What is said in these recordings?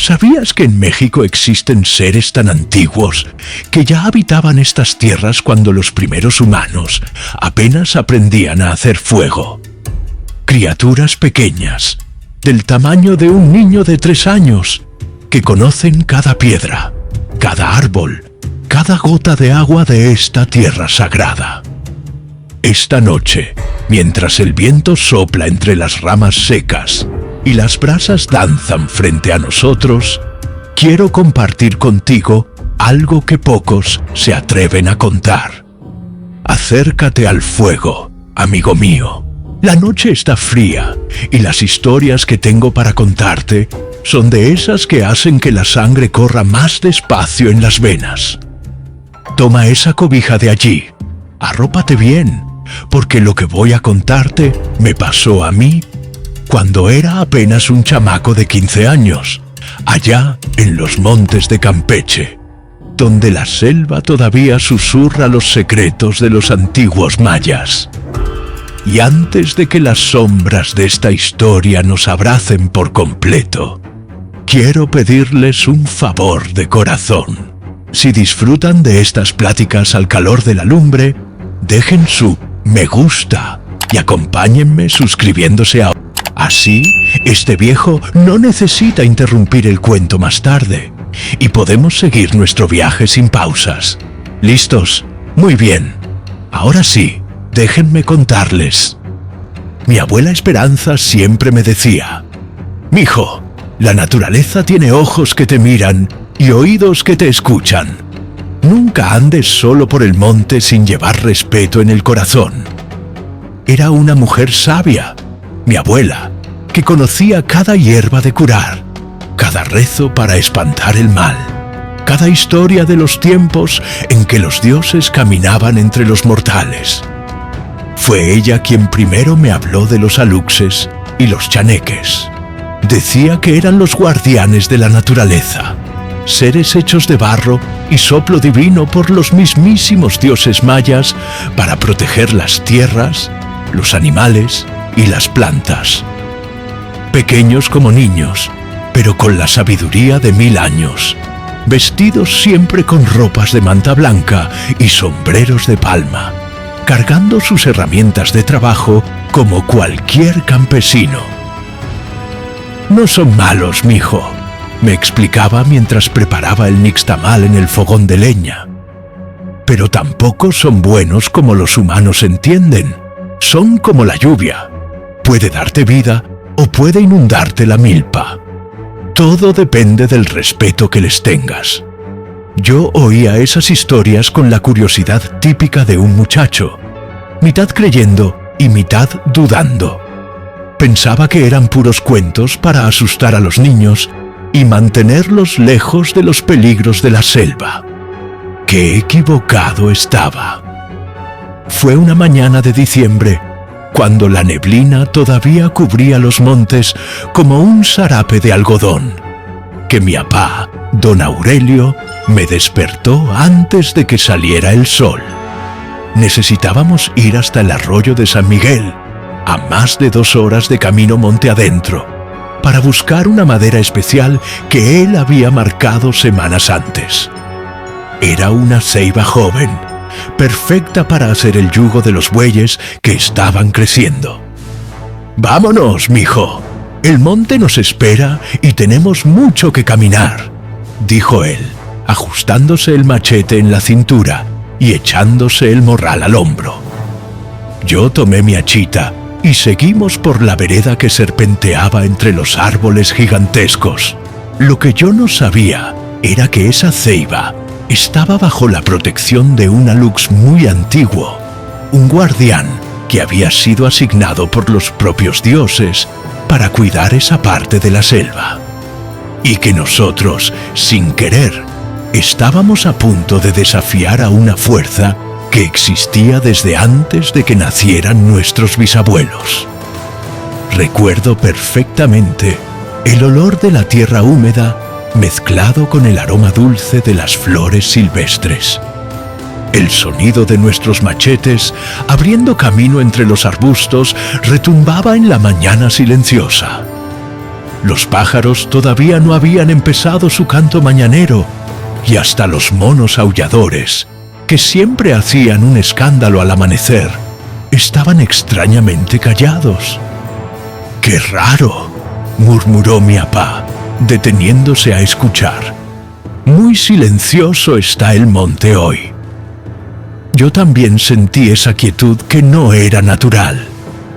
¿Sabías que en México existen seres tan antiguos que ya habitaban estas tierras cuando los primeros humanos apenas aprendían a hacer fuego? Criaturas pequeñas, del tamaño de un niño de 3 años, que conocen cada piedra, cada árbol, cada gota de agua de esta tierra sagrada. Esta noche, mientras el viento sopla entre las ramas secas y las brasas danzan frente a nosotros, quiero compartir contigo algo que pocos se atreven a contar. Acércate al fuego, amigo mío. La noche está fría y las historias que tengo para contarte son de esas que hacen que la sangre corra más despacio en las venas. Toma esa cobija de allí, arrópate bien, porque lo que voy a contarte me pasó a mí cuando era apenas un chamaco de 15 años, allá en los montes de Campeche, donde la selva todavía susurra los secretos de los antiguos mayas. Y antes de que las sombras de esta historia nos abracen por completo, quiero pedirles un favor de corazón. Si disfrutan de estas pláticas al calor de la lumbre, dejen su me gusta y acompáñenme suscribiéndose a... Así, este viejo no necesita interrumpir el cuento más tarde y podemos seguir nuestro viaje sin pausas. ¿Listos? Muy bien. Ahora sí, déjenme contarles. Mi abuela Esperanza siempre me decía: «Mijo, la naturaleza tiene ojos que te miran y oídos que te escuchan. Nunca andes solo por el monte sin llevar respeto en el corazón». Era una mujer sabia, mi abuela, que conocía cada hierba de curar, cada rezo para espantar el mal, cada historia de los tiempos en que los dioses caminaban entre los mortales. Fue ella quien primero me habló de los aluxes y los chaneques. Decía que eran los guardianes de la naturaleza, seres hechos de barro y soplo divino por los mismísimos dioses mayas para proteger las tierras, los animales y las plantas. Pequeños como niños, pero con la sabiduría de 1000 años, vestidos siempre con ropas de manta blanca y sombreros de palma, cargando sus herramientas de trabajo como cualquier campesino. «No son malos, mijo», me explicaba mientras preparaba el nixtamal en el fogón de leña. «Pero tampoco son buenos como los humanos entienden. Son como la lluvia. Puede darte vida o puede inundarte la milpa. Todo depende del respeto que les tengas». Yo oía esas historias con la curiosidad típica de un muchacho, mitad creyendo y mitad dudando. Pensaba que eran puros cuentos para asustar a los niños y mantenerlos lejos de los peligros de la selva. ¡Qué equivocado estaba! Fue una mañana de diciembre, cuando la neblina todavía cubría los montes como un sarape de algodón, que mi apá, don Aurelio, me despertó antes de que saliera el sol. Necesitábamos ir hasta el arroyo de San Miguel, a más de 2 horas de camino monte adentro, para buscar una madera especial que él había marcado semanas antes. Era una ceiba joven, perfecta para hacer el yugo de los bueyes que estaban creciendo. «Vámonos, mijo. El monte nos espera y tenemos mucho que caminar», dijo él, ajustándose el machete en la cintura y echándose el morral al hombro. Yo tomé mi hachita y seguimos por la vereda que serpenteaba entre los árboles gigantescos. Lo que yo no sabía era que esa ceiba estaba bajo la protección de un alux muy antiguo, un guardián que había sido asignado por los propios dioses para cuidar esa parte de la selva, y que nosotros, sin querer, estábamos a punto de desafiar a una fuerza que existía desde antes de que nacieran nuestros bisabuelos. Recuerdo perfectamente el olor de la tierra húmeda mezclado con el aroma dulce de las flores silvestres. El sonido de nuestros machetes, abriendo camino entre los arbustos, retumbaba en la mañana silenciosa. Los pájaros todavía no habían empezado su canto mañanero, y hasta los monos aulladores, que siempre hacían un escándalo al amanecer, estaban extrañamente callados. ¡Qué raro!, murmuró mi papá, deteniéndose a escuchar. Muy silencioso está el monte hoy. Yo también sentí esa quietud que no era natural,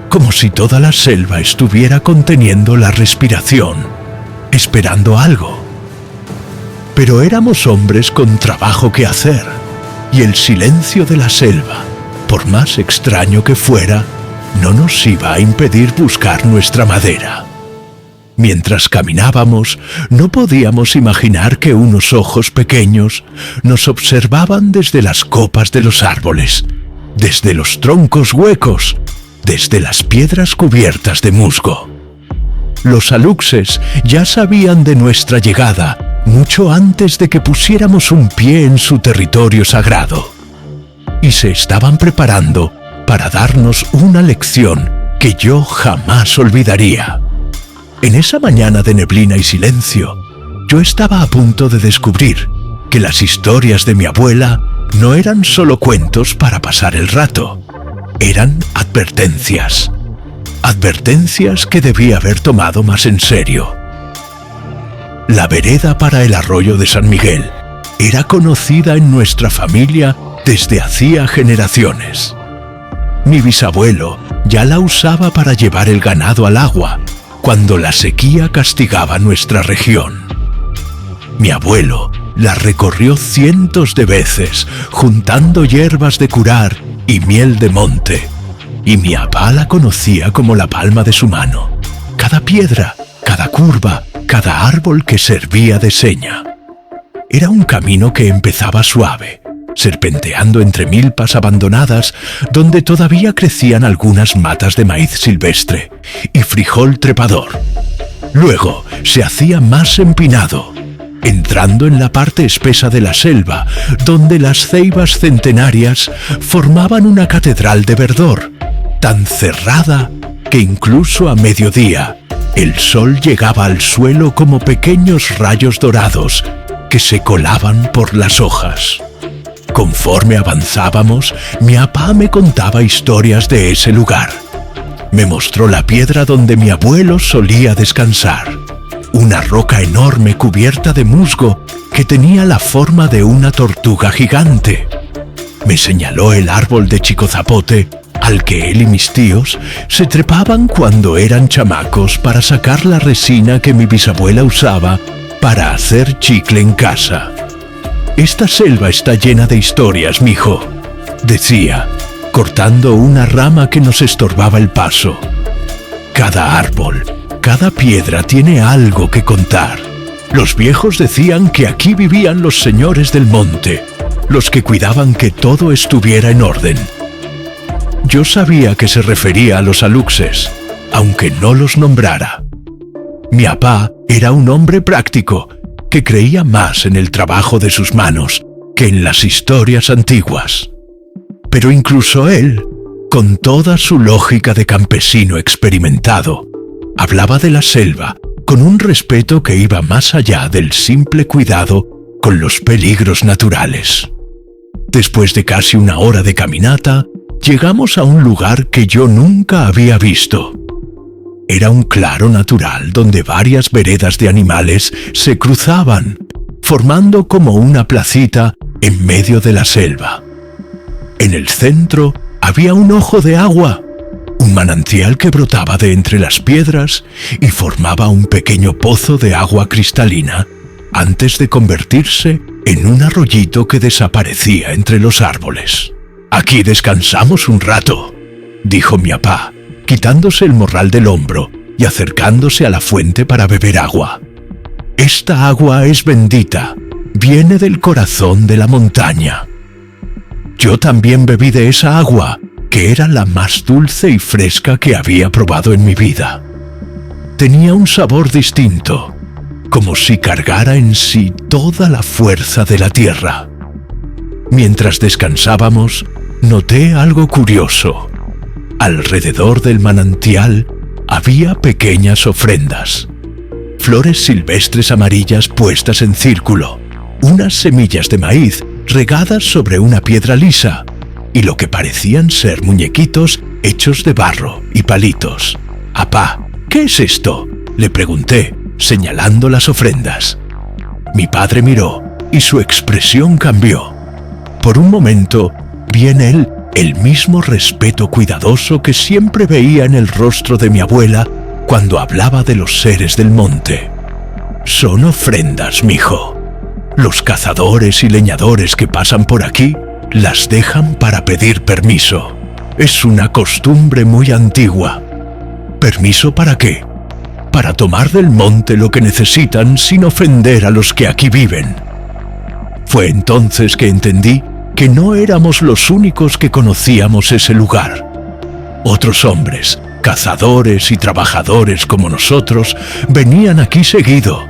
como si toda la selva estuviera conteniendo la respiración, esperando algo. Pero éramos hombres con trabajo que hacer, y el silencio de la selva, por más extraño que fuera, no nos iba a impedir buscar nuestra madera. Mientras caminábamos, no podíamos imaginar que unos ojos pequeños nos observaban desde las copas de los árboles, desde los troncos huecos, desde las piedras cubiertas de musgo. Los aluxes ya sabían de nuestra llegada mucho antes de que pusiéramos un pie en su territorio sagrado, y se estaban preparando para darnos una lección que yo jamás olvidaría. En esa mañana de neblina y silencio, yo estaba a punto de descubrir que las historias de mi abuela no eran solo cuentos para pasar el rato, eran advertencias. Advertencias que debía haber tomado más en serio. La vereda para el arroyo de San Miguel era conocida en nuestra familia desde hacía generaciones. Mi bisabuelo ya la usaba para llevar el ganado al agua cuando la sequía castigaba nuestra región. Mi abuelo la recorrió cientos de veces, juntando hierbas de curar y miel de monte, y mi papá la conocía como la palma de su mano. Cada piedra, cada curva, cada árbol que servía de seña. Era un camino que empezaba suave, serpenteando entre milpas abandonadas donde todavía crecían algunas matas de maíz silvestre y frijol trepador. Luego se hacía más empinado, entrando en la parte espesa de la selva, donde las ceibas centenarias formaban una catedral de verdor, tan cerrada que incluso a mediodía el sol llegaba al suelo como pequeños rayos dorados que se colaban por las hojas. Conforme avanzábamos, mi papá me contaba historias de ese lugar. Me mostró la piedra donde mi abuelo solía descansar, una roca enorme cubierta de musgo que tenía la forma de una tortuga gigante. Me señaló el árbol de chico zapote al que él y mis tíos se trepaban cuando eran chamacos para sacar la resina que mi bisabuela usaba para hacer chicle en casa. «Esta selva está llena de historias, mijo», decía, cortando una rama que nos estorbaba el paso. «Cada árbol, cada piedra tiene algo que contar. Los viejos decían que aquí vivían los señores del monte, los que cuidaban que todo estuviera en orden». Yo sabía que se refería a los aluxes, aunque no los nombrara. Mi papá era un hombre práctico que creía más en el trabajo de sus manos que en las historias antiguas. Pero incluso él, con toda su lógica de campesino experimentado, hablaba de la selva con un respeto que iba más allá del simple cuidado con los peligros naturales. Después de casi una hora de caminata, llegamos a un lugar que yo nunca había visto. Era un claro natural donde varias veredas de animales se cruzaban, formando como una placita en medio de la selva. En el centro había un ojo de agua, un manantial que brotaba de entre las piedras y formaba un pequeño pozo de agua cristalina antes de convertirse en un arroyito que desaparecía entre los árboles. «Aquí descansamos un rato», dijo mi papá, quitándose el morral del hombro y acercándose a la fuente para beber agua. «Esta agua es bendita, viene del corazón de la montaña». Yo también bebí de esa agua, que era la más dulce y fresca que había probado en mi vida. Tenía un sabor distinto, como si cargara en sí toda la fuerza de la tierra. Mientras descansábamos, noté algo curioso. Alrededor del manantial había pequeñas ofrendas. flores silvestres amarillas puestas en círculo, unas semillas de maíz regadas sobre una piedra lisa y lo que parecían ser muñequitos hechos de barro y palitos. «Apá, ¿qué es esto?», le pregunté, señalando las ofrendas. Mi padre miró y su expresión cambió. Por un momento vi en él el mismo respeto cuidadoso que siempre veía en el rostro de mi abuela cuando hablaba de los seres del monte. «Son ofrendas, mijo. Los cazadores y leñadores que pasan por aquí las dejan para pedir permiso. Es una costumbre muy antigua». «¿Permiso para qué?». «Para tomar del monte lo que necesitan sin ofender a los que aquí viven». Fue entonces que entendí que no éramos los únicos que conocíamos ese lugar. Otros hombres, cazadores y trabajadores como nosotros, venían aquí seguido.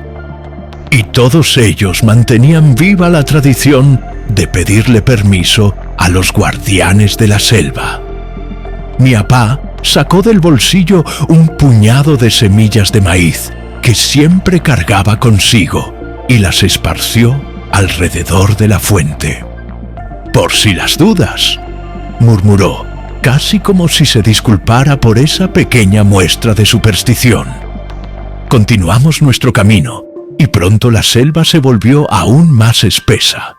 Y todos ellos mantenían viva la tradición de pedirle permiso a los guardianes de la selva. Mi apá sacó del bolsillo un puñado de semillas de maíz que siempre cargaba consigo y las esparció alrededor de la fuente. «Por si las dudas», murmuró, casi como si se disculpara por esa pequeña muestra de superstición. Continuamos nuestro camino y pronto la selva se volvió aún más espesa.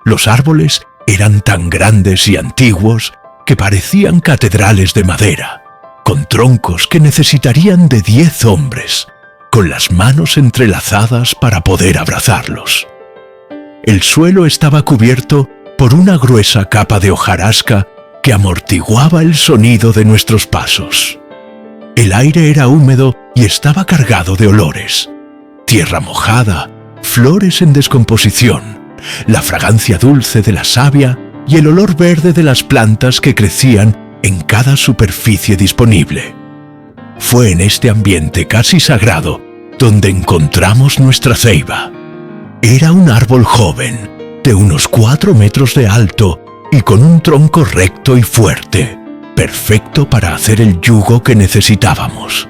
Los árboles eran tan grandes y antiguos que parecían catedrales de madera, con troncos que necesitarían de 10 hombres, con las manos entrelazadas para poder abrazarlos. El suelo estaba cubierto por una gruesa capa de hojarasca que amortiguaba el sonido de nuestros pasos. El aire era húmedo y estaba cargado de olores: tierra mojada, flores en descomposición, la fragancia dulce de la savia y el olor verde de las plantas que crecían en cada superficie disponible. Fue en este ambiente casi sagrado donde encontramos nuestra ceiba. Era un árbol joven, de unos 4 metros de alto y con un tronco recto y fuerte, perfecto para hacer el yugo que necesitábamos.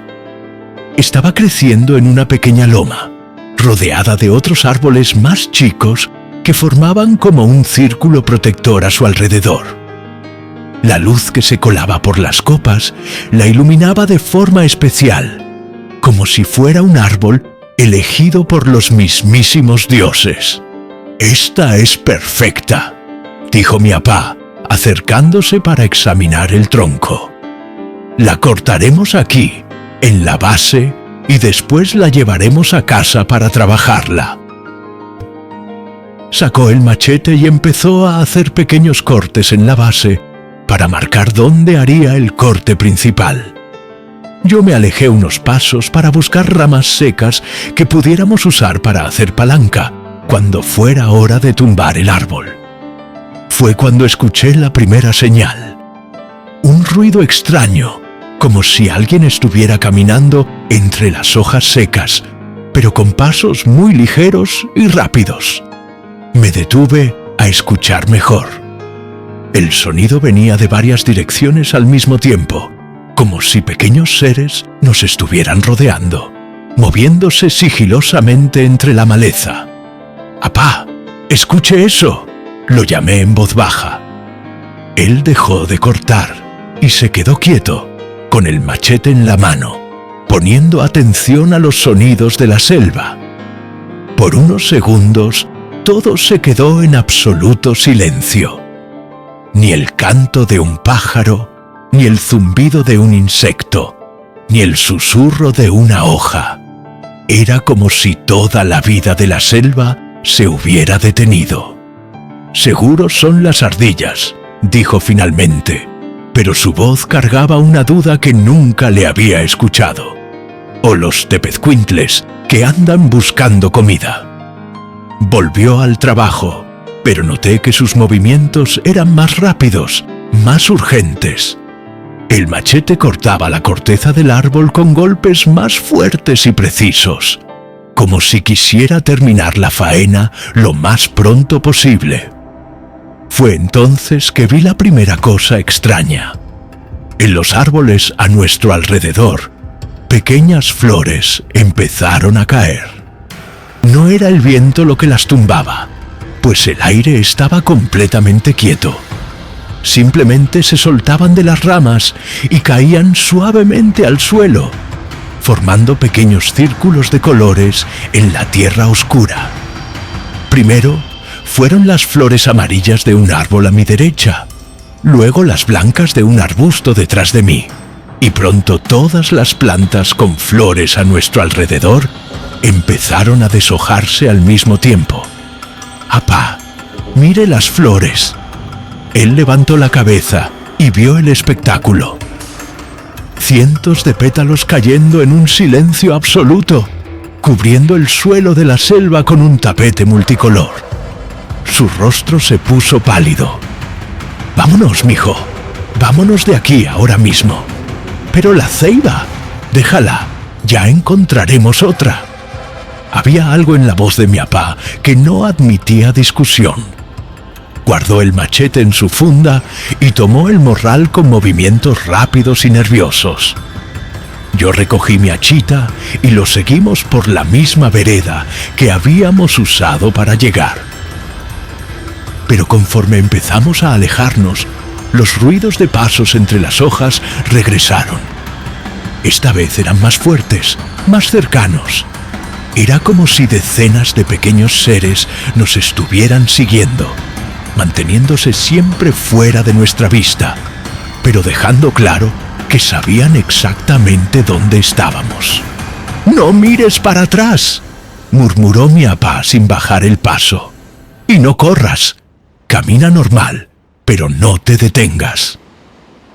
Estaba creciendo en una pequeña loma, rodeada de otros árboles más chicos que formaban como un círculo protector a su alrededor. La luz que se colaba por las copas la iluminaba de forma especial, como si fuera un árbol elegido por los mismísimos dioses. «Esta es perfecta», dijo mi apá, acercándose para examinar el tronco. «La cortaremos aquí, en la base, y después la llevaremos a casa para trabajarla». Sacó el machete y empezó a hacer pequeños cortes en la base para marcar dónde haría el corte principal. Yo me alejé unos pasos para buscar ramas secas que pudiéramos usar para hacer palanca cuando fuera hora de tumbar el árbol. Fue cuando escuché la primera señal. Un ruido extraño, como si alguien estuviera caminando entre las hojas secas, pero con pasos muy ligeros y rápidos. Me detuve a escuchar mejor. El sonido venía de varias direcciones al mismo tiempo, como si pequeños seres nos estuvieran rodeando, moviéndose sigilosamente entre la maleza. «Apá, escuche eso», lo llamé en voz baja. Él dejó de cortar y se quedó quieto, con el machete en la mano, poniendo atención a los sonidos de la selva. Por unos segundos, todo se quedó en absoluto silencio. Ni el canto de un pájaro, ni el zumbido de un insecto, ni el susurro de una hoja. Era como si toda la vida de la selva se hubiera detenido. «Seguro son las ardillas», dijo finalmente, pero su voz cargaba una duda que nunca le había escuchado. «O los tepezcuintles que andan buscando comida». Volvió al trabajo, pero noté que sus movimientos eran más rápidos, más urgentes. El machete cortaba la corteza del árbol con golpes más fuertes y precisos, como si quisiera terminar la faena lo más pronto posible. Fue entonces que vi la primera cosa extraña. En los árboles a nuestro alrededor pequeñas flores empezaron a caer. No era el viento lo que las tumbaba, pues el aire estaba completamente quieto. Simplemente se soltaban de las ramas y caían suavemente al suelo, formando pequeños círculos de colores en la tierra oscura. Primero fueron las flores amarillas de un árbol a mi derecha, luego las blancas de un arbusto detrás de mí, y pronto todas las plantas con flores a nuestro alrededor empezaron a deshojarse al mismo tiempo. «Apá, mire las flores». Él levantó la cabeza y vio el espectáculo. Cientos de pétalos cayendo en un silencio absoluto, cubriendo el suelo de la selva con un tapete multicolor. Su rostro se puso pálido. «Vámonos, mijo. Vámonos de aquí ahora mismo». «Pero la ceiba, déjala, ya encontraremos otra». Había algo en la voz de mi apá que no admitía discusión. Guardó el machete en su funda y tomó el morral con movimientos rápidos y nerviosos. Yo recogí mi hachita y lo seguimos por la misma vereda que habíamos usado para llegar. Pero conforme empezamos a alejarnos, los ruidos de pasos entre las hojas regresaron. Esta vez eran más fuertes, más cercanos. Era como si decenas de pequeños seres nos estuvieran siguiendo, manteniéndose siempre fuera de nuestra vista, pero dejando claro que sabían exactamente dónde estábamos. «No mires para atrás», murmuró mi apá sin bajar el paso. «Y no corras. Camina normal, pero no te detengas».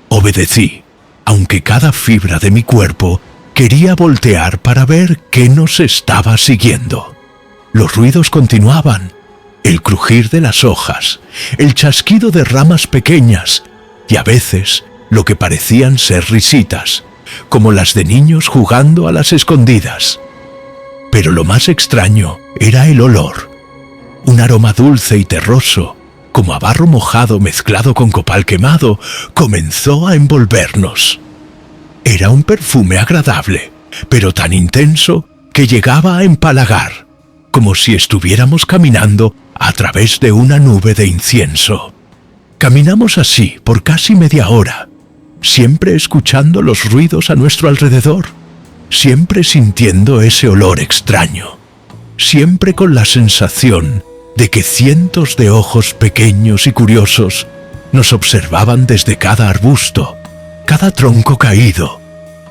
Obedecí, aunque cada fibra de mi cuerpo quería voltear para ver qué nos estaba siguiendo. Los ruidos continuaban, el crujir de las hojas, el chasquido de ramas pequeñas y a veces lo que parecían ser risitas, como las de niños jugando a las escondidas. Pero lo más extraño era el olor, un aroma dulce y terroso, como a barro mojado mezclado con copal quemado, comenzó a envolvernos. Era un perfume agradable, pero tan intenso que llegaba a empalagar, como si estuviéramos caminando a través de una nube de incienso. Caminamos así por casi media hora, siempre escuchando los ruidos a nuestro alrededor, siempre sintiendo ese olor extraño, siempre con la sensación de que cientos de ojos pequeños y curiosos nos observaban desde cada arbusto, cada tronco caído,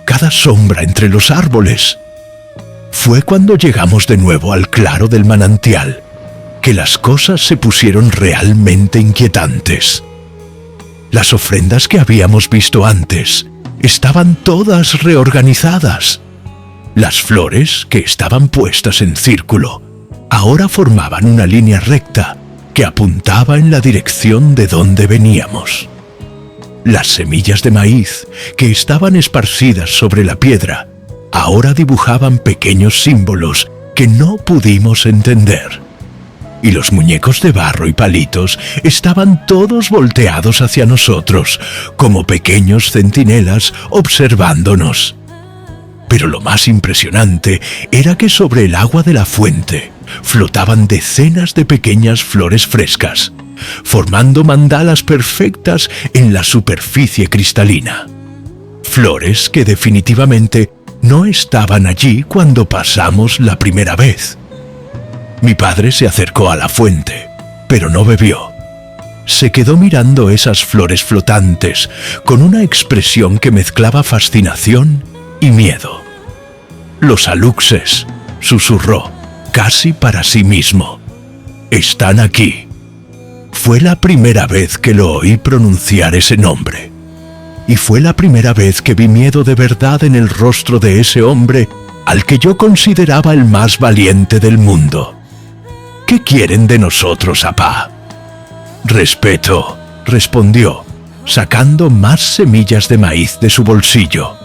cada sombra entre los árboles. Fue cuando llegamos de nuevo al claro del manantial que las cosas se pusieron realmente inquietantes. Las ofrendas que habíamos visto antes estaban todas reorganizadas. Las flores, que estaban puestas en círculo, ahora formaban una línea recta que apuntaba en la dirección de donde veníamos. Las semillas de maíz, que estaban esparcidas sobre la piedra, ahora dibujaban pequeños símbolos que no pudimos entender. Y los muñecos de barro y palitos estaban todos volteados hacia nosotros, como pequeños centinelas observándonos. Pero lo más impresionante era que sobre el agua de la fuente flotaban decenas de pequeñas flores frescas, formando mandalas perfectas en la superficie cristalina. Flores que definitivamente no estaban allí cuando pasamos la primera vez. Mi padre se acercó a la fuente, pero no bebió. Se quedó mirando esas flores flotantes con una expresión que mezclaba fascinación y miedo. «Los aluxes», susurró, casi para sí mismo. «Están aquí». Fue la primera vez que lo oí pronunciar ese nombre. Y fue la primera vez que vi miedo de verdad en el rostro de ese hombre al que yo consideraba el más valiente del mundo. «¿Qué quieren de nosotros, apá?» «Respeto», respondió, sacando más semillas de maíz de su bolsillo.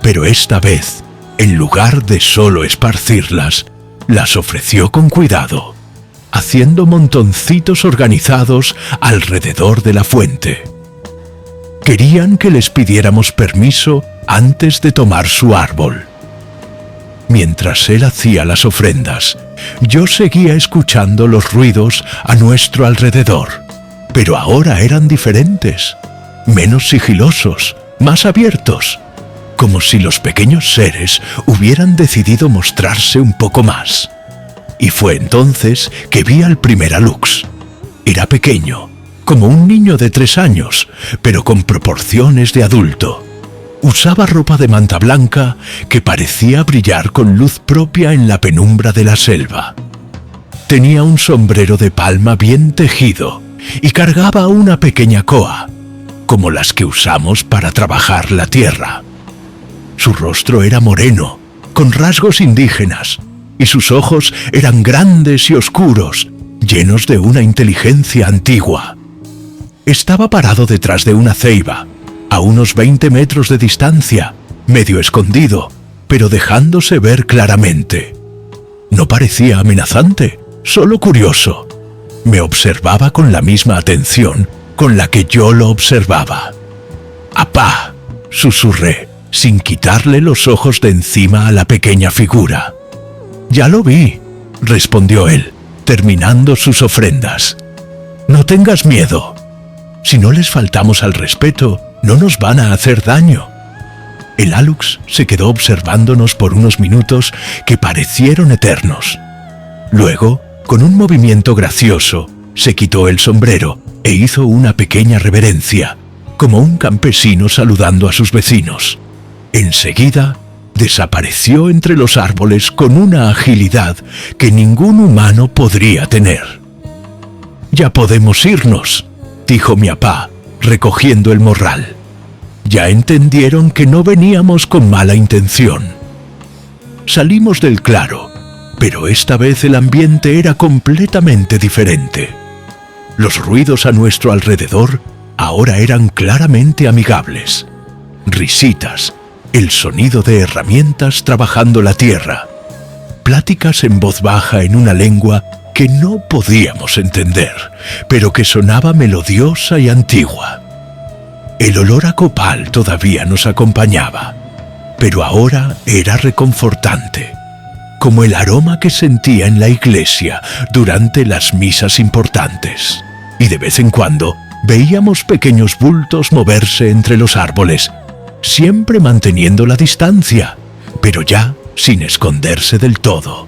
Pero esta vez, en lugar de solo esparcirlas, las ofreció con cuidado, haciendo montoncitos organizados alrededor de la fuente. Querían que les pidiéramos permiso antes de tomar su árbol. Mientras él hacía las ofrendas, yo seguía escuchando los ruidos a nuestro alrededor, pero ahora eran diferentes, menos sigilosos, más abiertos, como si los pequeños seres hubieran decidido mostrarse un poco más. Y fue entonces que vi al primer Alux. Era pequeño, como un niño de 3 años, pero con proporciones de adulto. Usaba ropa de manta blanca que parecía brillar con luz propia en la penumbra de la selva. Tenía un sombrero de palma bien tejido y cargaba una pequeña coa, como las que usamos para trabajar la tierra. Su rostro era moreno, con rasgos indígenas, y sus ojos eran grandes y oscuros, llenos de una inteligencia antigua. Estaba parado detrás de una ceiba, a unos 20 metros de distancia, medio escondido, pero dejándose ver claramente. No parecía amenazante, solo curioso. Me observaba con la misma atención con la que yo lo observaba. «Apá», susurré, sin quitarle los ojos de encima a la pequeña figura. «Ya lo vi», respondió él, terminando sus ofrendas. «No tengas miedo. Si no les faltamos al respeto, no nos van a hacer daño». El Alux se quedó observándonos por unos minutos que parecieron eternos. Luego, con un movimiento gracioso, se quitó el sombrero e hizo una pequeña reverencia, como un campesino saludando a sus vecinos. Enseguida, desapareció entre los árboles con una agilidad que ningún humano podría tener. «Ya podemos irnos», dijo mi apá, recogiendo el morral. Ya entendieron que no veníamos con mala intención. Salimos del claro, pero esta vez el ambiente era completamente diferente. Los ruidos a nuestro alrededor ahora eran claramente amigables. Risitas, el sonido de herramientas trabajando la tierra, pláticas en voz baja en una lengua que no podíamos entender, pero que sonaba melodiosa y antigua. El olor a copal todavía nos acompañaba, pero ahora era reconfortante, como el aroma que sentía en la iglesia durante las misas importantes. Y de vez en cuando veíamos pequeños bultos moverse entre los árboles, siempre manteniendo la distancia, pero ya sin esconderse del todo.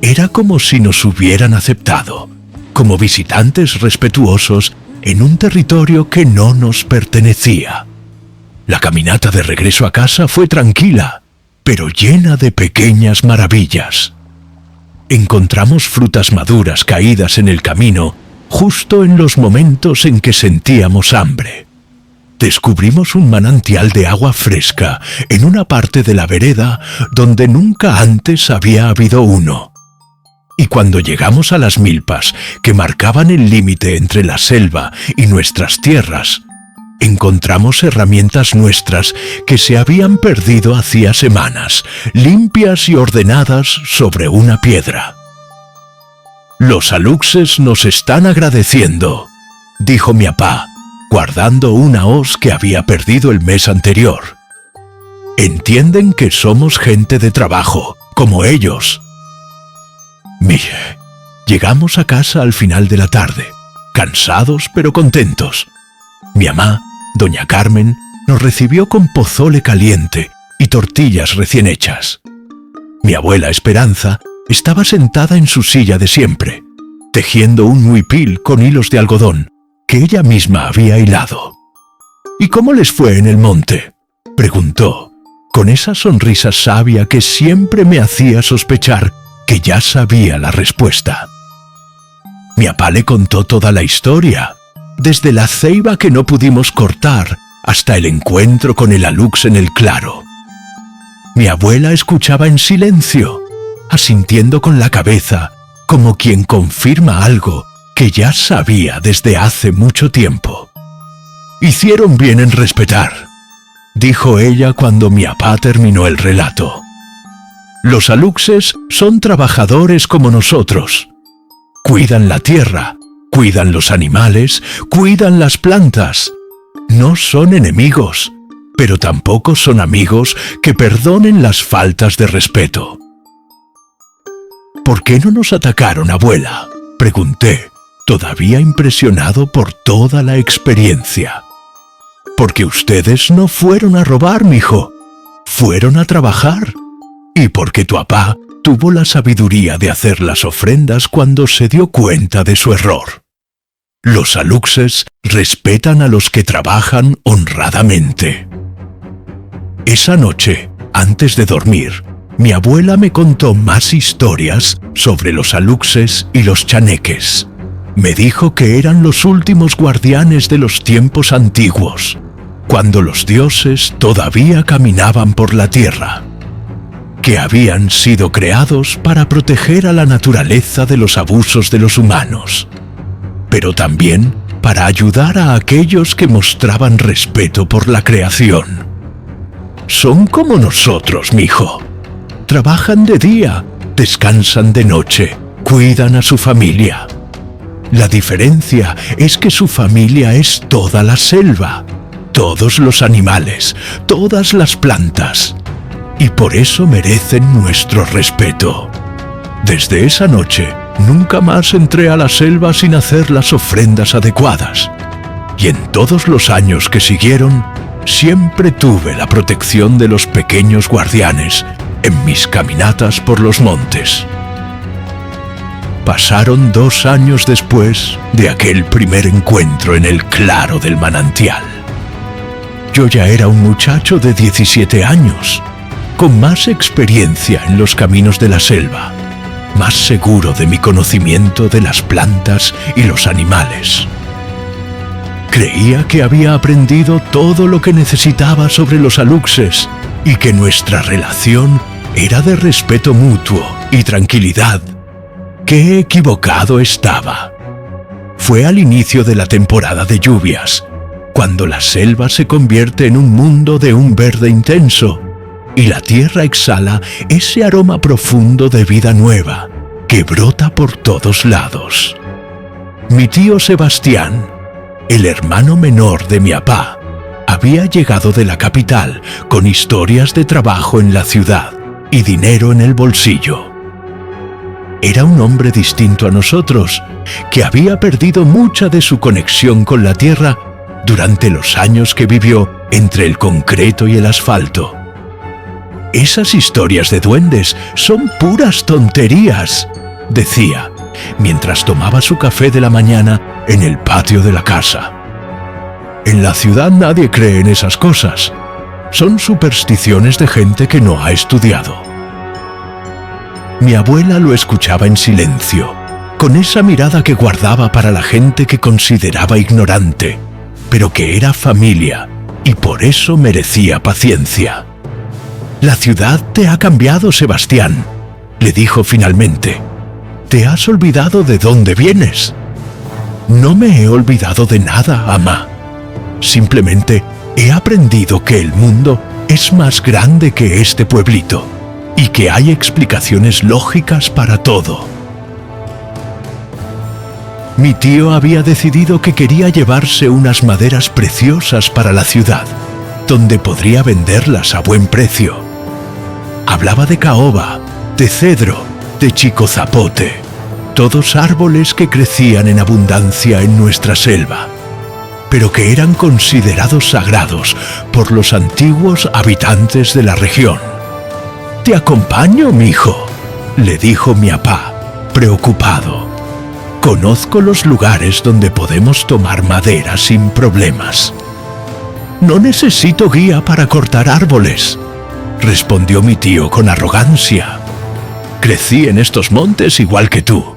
Era como si nos hubieran aceptado, como visitantes respetuosos en un territorio que no nos pertenecía. La caminata de regreso a casa fue tranquila, pero llena de pequeñas maravillas. Encontramos frutas maduras caídas en el camino, justo en los momentos en que sentíamos hambre. Descubrimos un manantial de agua fresca en una parte de la vereda donde nunca antes había habido uno. Y cuando llegamos a las milpas que marcaban el límite entre la selva y nuestras tierras, encontramos herramientas nuestras que se habían perdido hacía semanas, limpias y ordenadas sobre una piedra. «Los aluxes nos están agradeciendo», dijo mi apá, guardando una hoz que había perdido el mes anterior. «Entienden que somos gente de trabajo, como ellos». Mire, llegamos a casa al final de la tarde, cansados pero contentos. Mi amá, doña Carmen, nos recibió con pozole caliente y tortillas recién hechas. Mi abuela Esperanza estaba sentada en su silla de siempre, tejiendo un huipil con hilos de algodón que ella misma había hilado. «¿Y cómo les fue en el monte?», preguntó, con esa sonrisa sabia que siempre me hacía sospechar que ya sabía la respuesta. Mi apá le contó toda la historia, desde la ceiba que no pudimos cortar hasta el encuentro con el alux en el claro. Mi abuela escuchaba en silencio, asintiendo con la cabeza, como quien confirma algo que ya sabía desde hace mucho tiempo. «Hicieron bien en respetar», dijo ella cuando mi apá terminó el relato. «Los aluxes son trabajadores como nosotros. Cuidan la tierra, cuidan los animales, cuidan las plantas. No son enemigos, pero tampoco son amigos que perdonen las faltas de respeto. ¿Por qué no nos atacaron, abuela?, pregunté, todavía impresionado por toda la experiencia. Porque ustedes no fueron a robar, mijo, fueron a trabajar. Y porque tu papá tuvo la sabiduría de hacer las ofrendas cuando se dio cuenta de su error. Los aluxes respetan a los que trabajan honradamente. Esa noche, antes de dormir, mi abuela me contó más historias sobre los aluxes y los chaneques. Me dijo que eran los últimos guardianes de los tiempos antiguos, cuando los dioses todavía caminaban por la tierra, que habían sido creados para proteger a la naturaleza de los abusos de los humanos, pero también para ayudar a aquellos que mostraban respeto por la creación. Son como nosotros, mijo. Trabajan de día, descansan de noche, cuidan a su familia. La diferencia es que su familia es toda la selva, todos los animales, todas las plantas, y por eso merecen nuestro respeto. Desde esa noche, nunca más entré a la selva sin hacer las ofrendas adecuadas, y en todos los años que siguieron, siempre tuve la protección de los pequeños guardianes en mis caminatas por los montes. Pasaron 2 años después de aquel primer encuentro en el claro del manantial. Yo ya era un muchacho de 17 años, con más experiencia en los caminos de la selva, más seguro de mi conocimiento de las plantas y los animales. Creía que había aprendido todo lo que necesitaba sobre los aluxes y que nuestra relación era de respeto mutuo y tranquilidad. ¡Qué equivocado estaba! Fue al inicio de la temporada de lluvias, cuando la selva se convierte en un mundo de un verde intenso y la tierra exhala ese aroma profundo de vida nueva que brota por todos lados. Mi tío Sebastián, el hermano menor de mi papá, había llegado de la capital con historias de trabajo en la ciudad y dinero en el bolsillo. Era un hombre distinto a nosotros, que había perdido mucha de su conexión con la tierra durante los años que vivió entre el concreto y el asfalto. Esas historias de duendes son puras tonterías, decía, mientras tomaba su café de la mañana en el patio de la casa. En la ciudad nadie cree en esas cosas. Son supersticiones de gente que no ha estudiado. Mi abuela lo escuchaba en silencio, con esa mirada que guardaba para la gente que consideraba ignorante, pero que era familia y por eso merecía paciencia. «La ciudad te ha cambiado, Sebastián», le dijo finalmente. «Te has olvidado de dónde vienes». «No me he olvidado de nada, ama. Simplemente he aprendido que el mundo es más grande que este pueblito y que hay explicaciones lógicas para todo». Mi tío había decidido que quería llevarse unas maderas preciosas para la ciudad, donde podría venderlas a buen precio. Hablaba de caoba, de cedro, de chico zapote, todos árboles que crecían en abundancia en nuestra selva, pero que eran considerados sagrados por los antiguos habitantes de la región. «Te acompaño, mijo», le dijo mi papá, preocupado. «Conozco los lugares donde podemos tomar madera sin problemas». «No necesito guía para cortar árboles», respondió mi tío con arrogancia. «Crecí en estos montes igual que tú».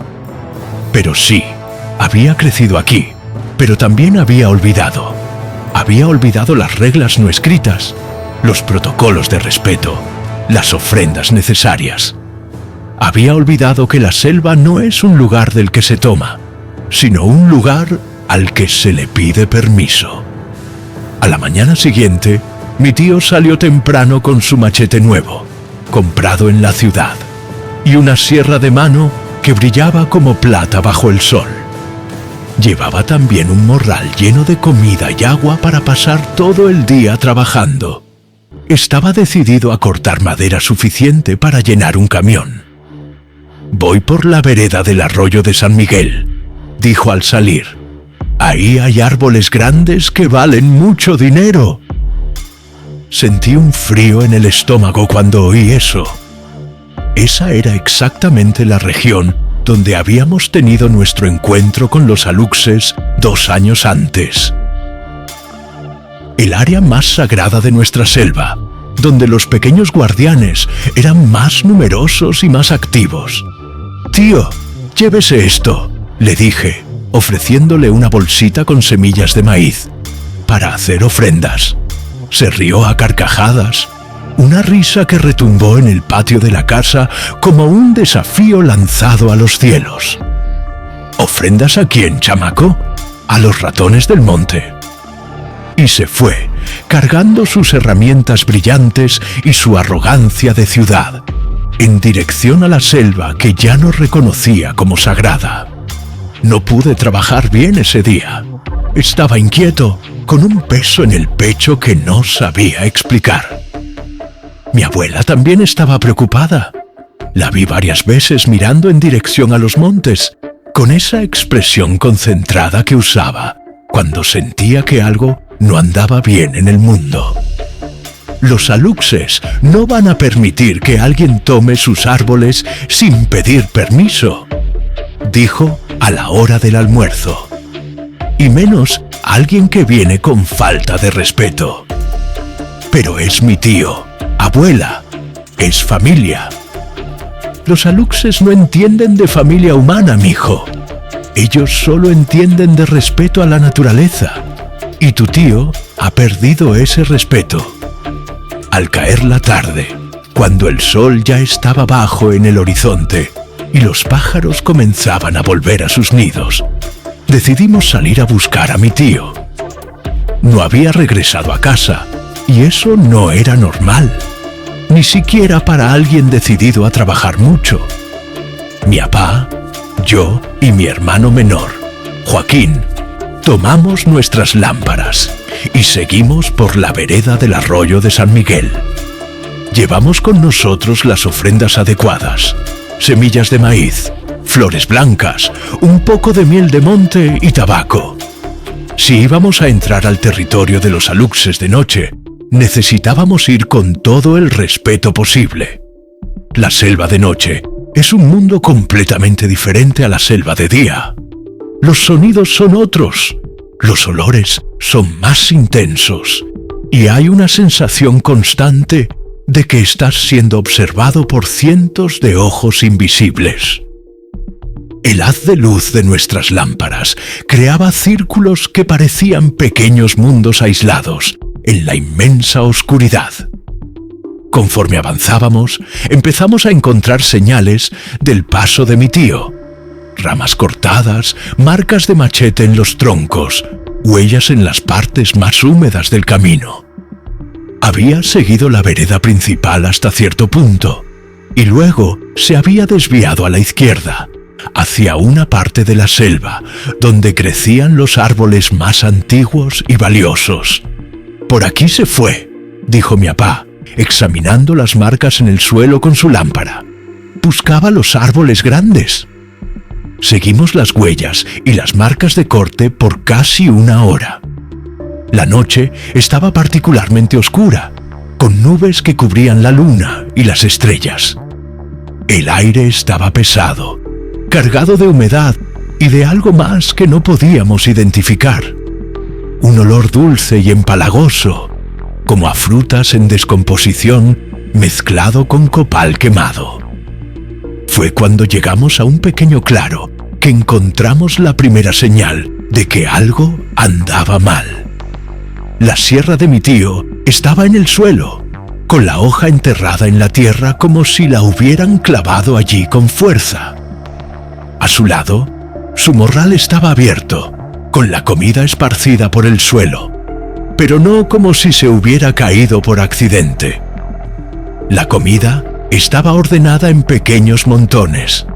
Pero sí, había crecido aquí, pero también había olvidado. Había olvidado las reglas no escritas, los protocolos de respeto, las ofrendas necesarias. Había olvidado que la selva no es un lugar del que se toma, sino un lugar al que se le pide permiso. A la mañana siguiente, mi tío salió temprano con su machete nuevo, comprado en la ciudad, y una sierra de mano que brillaba como plata bajo el sol. Llevaba también un morral lleno de comida y agua para pasar todo el día trabajando. Estaba decidido a cortar madera suficiente para llenar un camión. «Voy por la vereda del arroyo de San Miguel», dijo al salir. «Ahí hay árboles grandes que valen mucho dinero». Sentí un frío en el estómago cuando oí eso. Esa era exactamente la región donde habíamos tenido nuestro encuentro con los aluxes 2 años antes. El área más sagrada de nuestra selva, donde los pequeños guardianes eran más numerosos y más activos. «Tío, llévese esto», le dije, ofreciéndole una bolsita con semillas de maíz, para hacer ofrendas. Se rió a carcajadas, una risa que retumbó en el patio de la casa como un desafío lanzado a los cielos. «¿Ofrendas a quién, chamaco? A los ratones del monte». Y se fue, cargando sus herramientas brillantes y su arrogancia de ciudad, en dirección a la selva que ya no reconocía como sagrada. No pude trabajar bien ese día. Estaba inquieto, con un peso en el pecho que no sabía explicar. Mi abuela también estaba preocupada. La vi varias veces mirando en dirección a los montes, con esa expresión concentrada que usaba cuando sentía que algo no andaba bien en el mundo. Los aluxes no van a permitir que alguien tome sus árboles sin pedir permiso, dijo a la hora del almuerzo. Y menos alguien que viene con falta de respeto. Pero es mi tío, abuela, es familia. Los aluxes no entienden de familia humana, mijo. Ellos solo entienden de respeto a la naturaleza. Y tu tío ha perdido ese respeto. Al caer la tarde, cuando el sol ya estaba bajo en el horizonte y los pájaros comenzaban a volver a sus nidos, decidimos salir a buscar a mi tío. No había regresado a casa, y eso no era normal, ni siquiera para alguien decidido a trabajar mucho. Mi papá, yo y mi hermano menor, Joaquín, tomamos nuestras lámparas y seguimos por la vereda del arroyo de San Miguel. Llevamos con nosotros las ofrendas adecuadas, semillas de maíz, flores blancas, un poco de miel de monte y tabaco. Si íbamos a entrar al territorio de los aluxes de noche, necesitábamos ir con todo el respeto posible. La selva de noche es un mundo completamente diferente a la selva de día. Los sonidos son otros, los olores son más intensos y hay una sensación constante de que estás siendo observado por cientos de ojos invisibles. El haz de luz de nuestras lámparas creaba círculos que parecían pequeños mundos aislados en la inmensa oscuridad. Conforme avanzábamos, empezamos a encontrar señales del paso de mi tío. Ramas cortadas, marcas de machete en los troncos, huellas en las partes más húmedas del camino. Había seguido la vereda principal hasta cierto punto, y luego se había desviado a la izquierda, hacia una parte de la selva, donde crecían los árboles más antiguos y valiosos. «Por aquí se fue», dijo mi papá, examinando las marcas en el suelo con su lámpara. Buscaba los árboles grandes. Seguimos las huellas y las marcas de corte por casi 1 hora. La noche estaba particularmente oscura, con nubes que cubrían la luna y las estrellas. El aire estaba pesado, cargado de humedad y de algo más que no podíamos identificar. Un olor dulce y empalagoso, como a frutas en descomposición mezclado con copal quemado. Fue cuando llegamos a un pequeño claro que encontramos la primera señal de que algo andaba mal. La sierra de mi tío estaba en el suelo, con la hoja enterrada en la tierra como si la hubieran clavado allí con fuerza. A su lado, su morral estaba abierto, con la comida esparcida por el suelo, pero no como si se hubiera caído por accidente. La comida estaba ordenada en pequeños montones,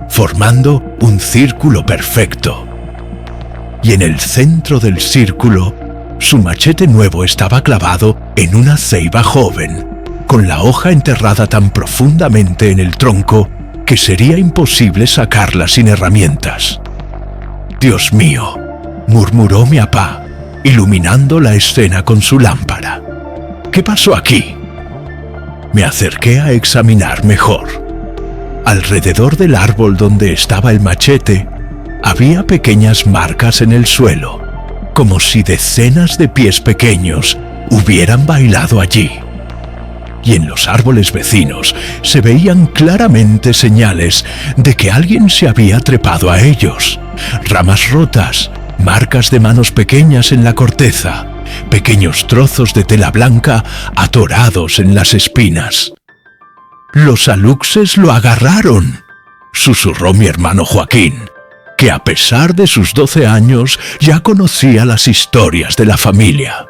formando un círculo perfecto. y en el centro del círculo, su machete nuevo estaba clavado en una ceiba joven, con la hoja enterrada tan profundamente en el tronco que sería imposible sacarla sin herramientas. «Dios mío», murmuró mi papá, iluminando la escena con su lámpara. «¿Qué pasó aquí?». Me acerqué a examinar mejor. Alrededor del árbol donde estaba el machete, había pequeñas marcas en el suelo, como si decenas de pies pequeños hubieran bailado allí. Y en los árboles vecinos se veían claramente señales de que alguien se había trepado a ellos. Ramas rotas, marcas de manos pequeñas en la corteza, pequeños trozos de tela blanca atorados en las espinas. «Los aluxes lo agarraron», susurró mi hermano Joaquín, que a pesar de sus 12 años ya conocía las historias de la familia.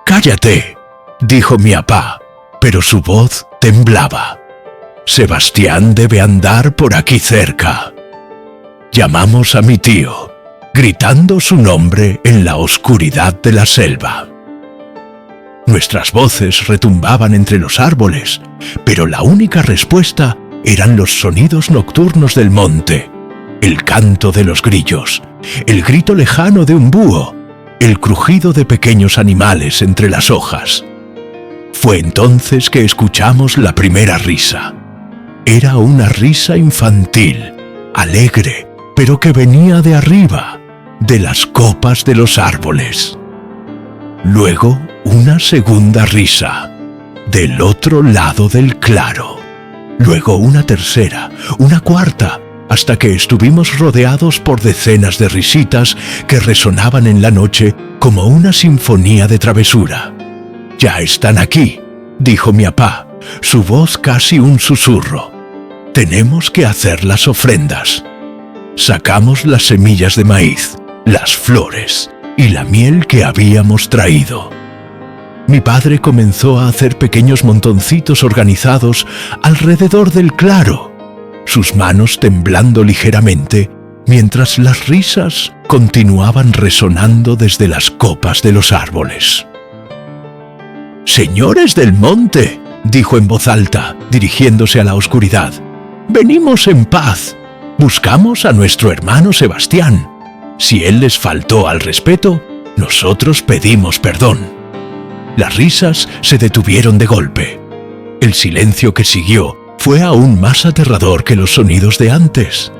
«Cállate», dijo mi papá, pero su voz temblaba. «Sebastián debe andar por aquí cerca». Llamamos a mi tío, gritando su nombre en la oscuridad de la selva. Nuestras voces retumbaban entre los árboles, pero la única respuesta eran los sonidos nocturnos del monte, el canto de los grillos, el grito lejano de un búho, el crujido de pequeños animales entre las hojas. Fue entonces que escuchamos la primera risa. Era una risa infantil, alegre, pero que venía de arriba, de las copas de los árboles. Luego, una segunda risa, del otro lado del claro. Luego una tercera, una cuarta, hasta que estuvimos rodeados por decenas de risitas que resonaban en la noche como una sinfonía de travesura. «Ya están aquí», dijo mi papá, su voz casi un susurro. «Tenemos que hacer las ofrendas». Sacamos las semillas de maíz, las flores y la miel que habíamos traído. Mi padre comenzó a hacer pequeños montoncitos organizados alrededor del claro, sus manos temblando ligeramente, mientras las risas continuaban resonando desde las copas de los árboles. «Señores del monte», dijo en voz alta, dirigiéndose a la oscuridad, «venimos en paz. Buscamos a nuestro hermano Sebastián. Si él les faltó al respeto, nosotros pedimos perdón». Las risas se detuvieron de golpe. El silencio que siguió fue aún más aterrador que los sonidos de antes.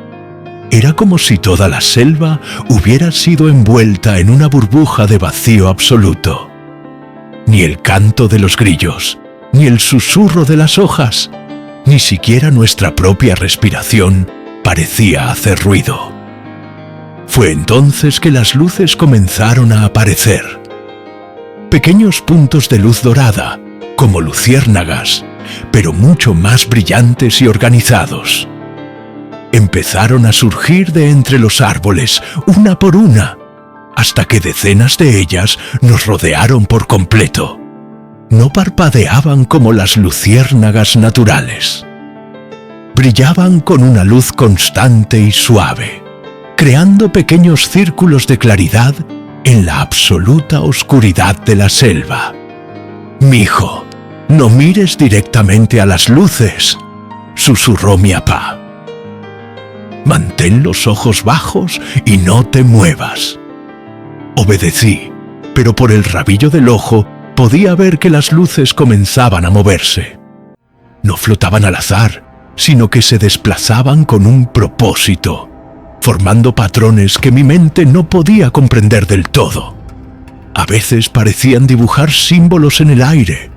Era como si toda la selva hubiera sido envuelta en una burbuja de vacío absoluto. Ni el canto de los grillos, ni el susurro de las hojas, ni siquiera nuestra propia respiración parecía hacer ruido. Fue entonces que las luces comenzaron a aparecer. Pequeños puntos de luz dorada, como luciérnagas, pero mucho más brillantes y organizados. Empezaron a surgir de entre los árboles, una por una, hasta que decenas de ellas nos rodearon por completo. No parpadeaban como las luciérnagas naturales. Brillaban con una luz constante y suave, creando pequeños círculos de claridad en la absoluta oscuridad de la selva. «Mijo, no mires directamente a las luces», susurró mi papá. «Mantén los ojos bajos y no te muevas». Obedecí, pero por el rabillo del ojo podía ver que las luces comenzaban a moverse. No flotaban al azar, sino que se desplazaban con un propósito, formando patrones que mi mente no podía comprender del todo. A veces parecían dibujar símbolos en el aire,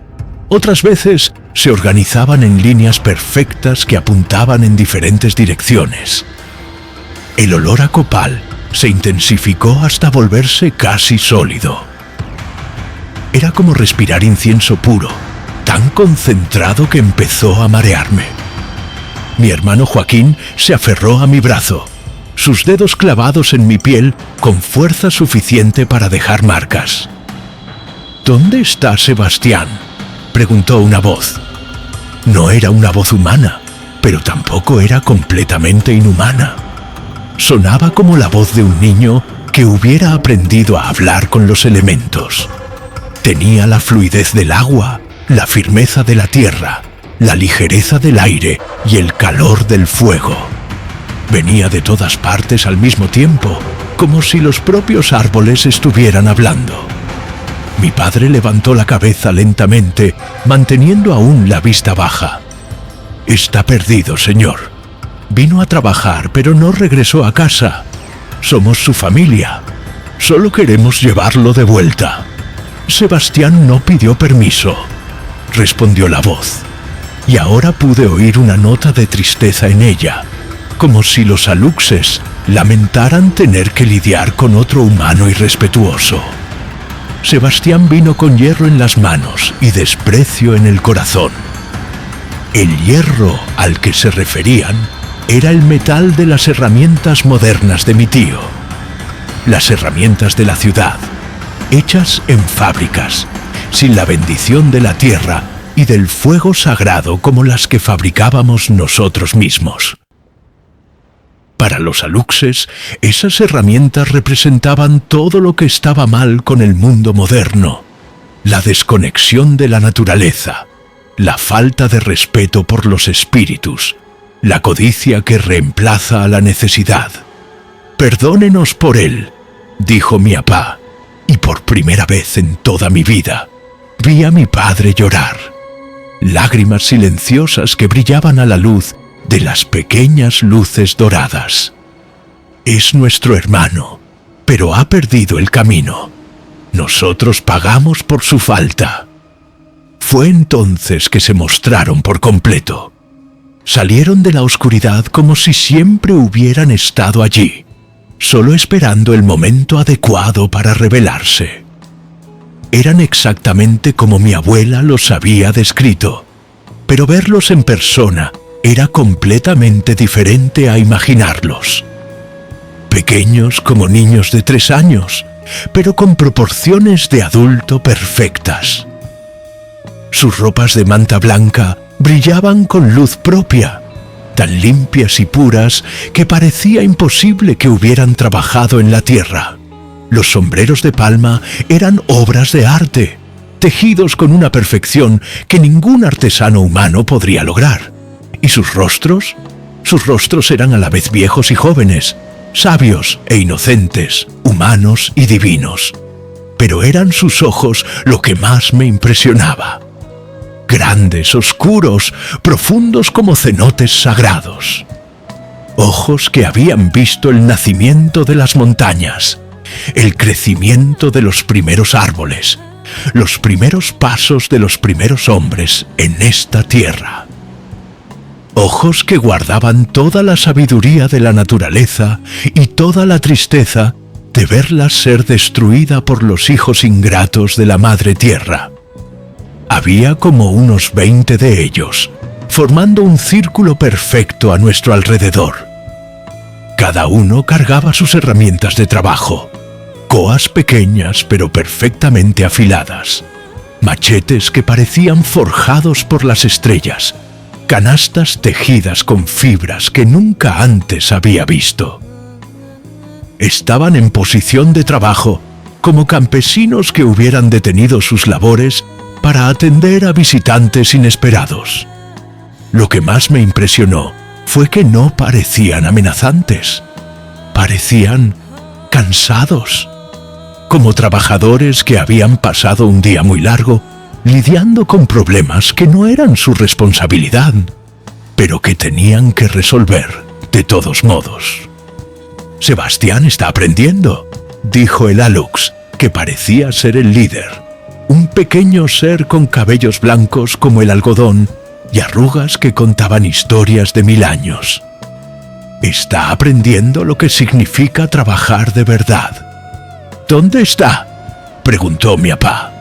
otras veces se organizaban en líneas perfectas que apuntaban en diferentes direcciones. El olor a copal se intensificó hasta volverse casi sólido. Era como respirar incienso puro, tan concentrado que empezó a marearme. Mi hermano Joaquín se aferró a mi brazo, sus dedos clavados en mi piel con fuerza suficiente para dejar marcas. «¿Dónde está Sebastián?», preguntó una voz. No era una voz humana, pero tampoco era completamente inhumana. Sonaba como la voz de un niño que hubiera aprendido a hablar con los elementos. Tenía la fluidez del agua, la firmeza de la tierra, la ligereza del aire y el calor del fuego. Venía de todas partes al mismo tiempo, como si los propios árboles estuvieran hablando. Mi padre levantó la cabeza lentamente, manteniendo aún la vista baja. «Está perdido, señor. Vino a trabajar, pero no regresó a casa. Somos su familia. Solo queremos llevarlo de vuelta». «Sebastián no pidió permiso», respondió la voz, y ahora pude oír una nota de tristeza en ella, como si los aluxes lamentaran tener que lidiar con otro humano irrespetuoso. Sebastián vino con hierro en las manos y desprecio en el corazón. El hierro al que se referían era el metal de las herramientas modernas de mi tío. Las herramientas de la ciudad, hechas en fábricas, sin la bendición de la tierra y del fuego sagrado como las que fabricábamos nosotros mismos. Para los aluxes, esas herramientas representaban todo lo que estaba mal con el mundo moderno: la desconexión de la naturaleza, la falta de respeto por los espíritus, la codicia que reemplaza a la necesidad. «Perdónenos por él», dijo mi papá, y por primera vez en toda mi vida vi a mi padre llorar. Lágrimas silenciosas que brillaban a la luz de las pequeñas luces doradas. Es nuestro hermano, pero ha perdido el camino. Nosotros pagamos por su falta. Fue entonces que se mostraron por completo. Salieron de la oscuridad como si siempre hubieran estado allí, solo esperando el momento adecuado para revelarse. Eran exactamente como mi abuela los había descrito, pero verlos en persona era completamente diferente a imaginarlos. Pequeños como niños de 3 años, pero con proporciones de adulto perfectas. Sus ropas de manta blanca brillaban con luz propia, tan limpias y puras que parecía imposible que hubieran trabajado en la tierra. Los sombreros de palma eran obras de arte, tejidos con una perfección que ningún artesano humano podría lograr. ¿Y sus rostros? Sus rostros eran a la vez viejos y jóvenes, sabios e inocentes, humanos y divinos. Pero eran sus ojos lo que más me impresionaba. Grandes, oscuros, profundos como cenotes sagrados. Ojos que habían visto el nacimiento de las montañas, el crecimiento de los primeros árboles, los primeros pasos de los primeros hombres en esta tierra. Ojos que guardaban toda la sabiduría de la naturaleza y toda la tristeza de verla ser destruida por los hijos ingratos de la madre tierra. Había como unos 20 de ellos, formando un círculo perfecto a nuestro alrededor. Cada uno cargaba sus herramientas de trabajo, coas pequeñas pero perfectamente afiladas, machetes que parecían forjados por las estrellas, canastas tejidas con fibras que nunca antes había visto. Estaban en posición de trabajo, como campesinos que hubieran detenido sus labores para atender a visitantes inesperados. Lo que más me impresionó fue que no parecían amenazantes, parecían cansados, como trabajadores que habían pasado un día muy largo lidiando con problemas que no eran su responsabilidad, pero que tenían que resolver de todos modos. «Sebastián está aprendiendo», dijo el Alux, que parecía ser el líder, un pequeño ser con cabellos blancos como el algodón y arrugas que contaban historias de 1000 años. «Está aprendiendo lo que significa trabajar de verdad». «¿Dónde está?», preguntó mi papá.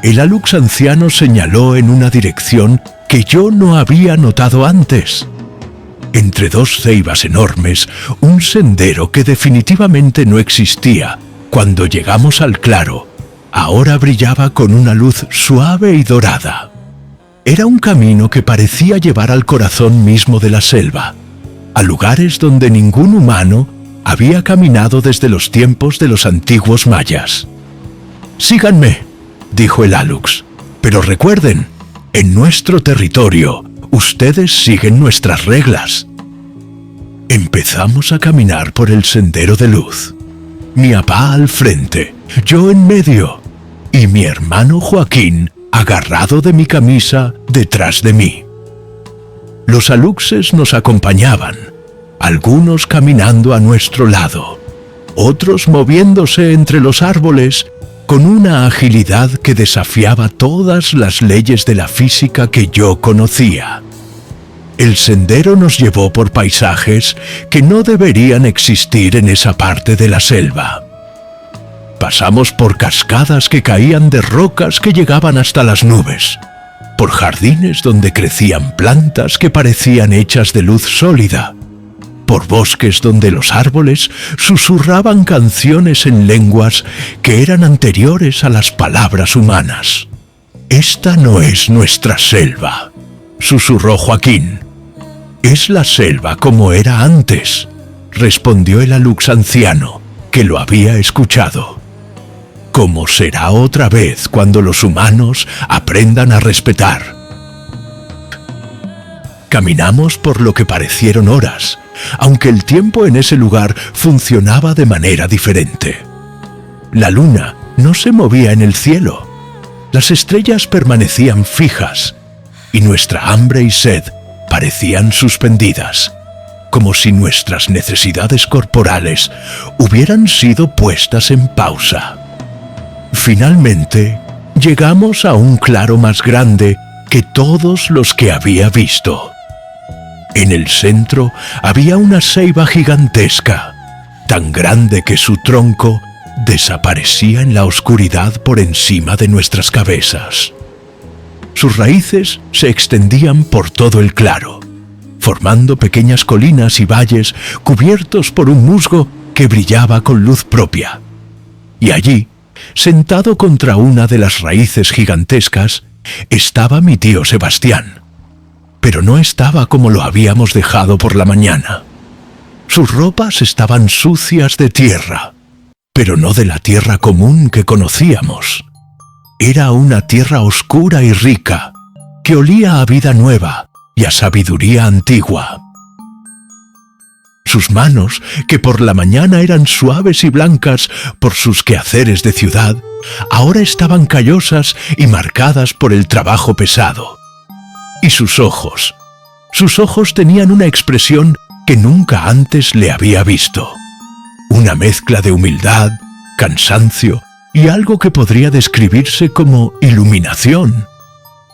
El Alux anciano señaló en una dirección que yo no había notado antes. Entre 2 ceibas enormes, un sendero que definitivamente no existía cuando llegamos al claro, ahora brillaba con una luz suave y dorada. Era un camino que parecía llevar al corazón mismo de la selva, a lugares donde ningún humano había caminado desde los tiempos de los antiguos mayas. «Síganme», dijo el Alux, «pero recuerden, en nuestro territorio, ustedes siguen nuestras reglas». Empezamos a caminar por el sendero de luz. Mi papá al frente, yo en medio, y mi hermano Joaquín agarrado de mi camisa detrás de mí. Los aluxes nos acompañaban, algunos caminando a nuestro lado, otros moviéndose entre los árboles con una agilidad que desafiaba todas las leyes de la física que yo conocía. El sendero nos llevó por paisajes que no deberían existir en esa parte de la selva. Pasamos por cascadas que caían de rocas que llegaban hasta las nubes, por jardines donde crecían plantas que parecían hechas de luz sólida, por bosques donde los árboles susurraban canciones en lenguas que eran anteriores a las palabras humanas. «Esta no es nuestra selva», susurró Joaquín. «Es la selva como era antes», respondió el alux anciano, que lo había escuchado. «Como será otra vez cuando los humanos aprendan a respetar». Caminamos por lo que parecieron horas, aunque el tiempo en ese lugar funcionaba de manera diferente. La luna no se movía en el cielo, las estrellas permanecían fijas, y nuestra hambre y sed parecían suspendidas, como si nuestras necesidades corporales hubieran sido puestas en pausa. Finalmente, llegamos a un claro más grande que todos los que había visto. En el centro había una ceiba gigantesca, tan grande que su tronco desaparecía en la oscuridad por encima de nuestras cabezas. Sus raíces se extendían por todo el claro, formando pequeñas colinas y valles cubiertos por un musgo que brillaba con luz propia. Y allí, sentado contra una de las raíces gigantescas, estaba mi tío Sebastián. Pero no estaba como lo habíamos dejado por la mañana. Sus ropas estaban sucias de tierra, pero no de la tierra común que conocíamos. Era una tierra oscura y rica, que olía a vida nueva y a sabiduría antigua. Sus manos, que por la mañana eran suaves y blancas por sus quehaceres de ciudad, ahora estaban callosas y marcadas por el trabajo pesado. Y sus ojos tenían una expresión que nunca antes le había visto. Una mezcla de humildad, cansancio y algo que podría describirse como iluminación.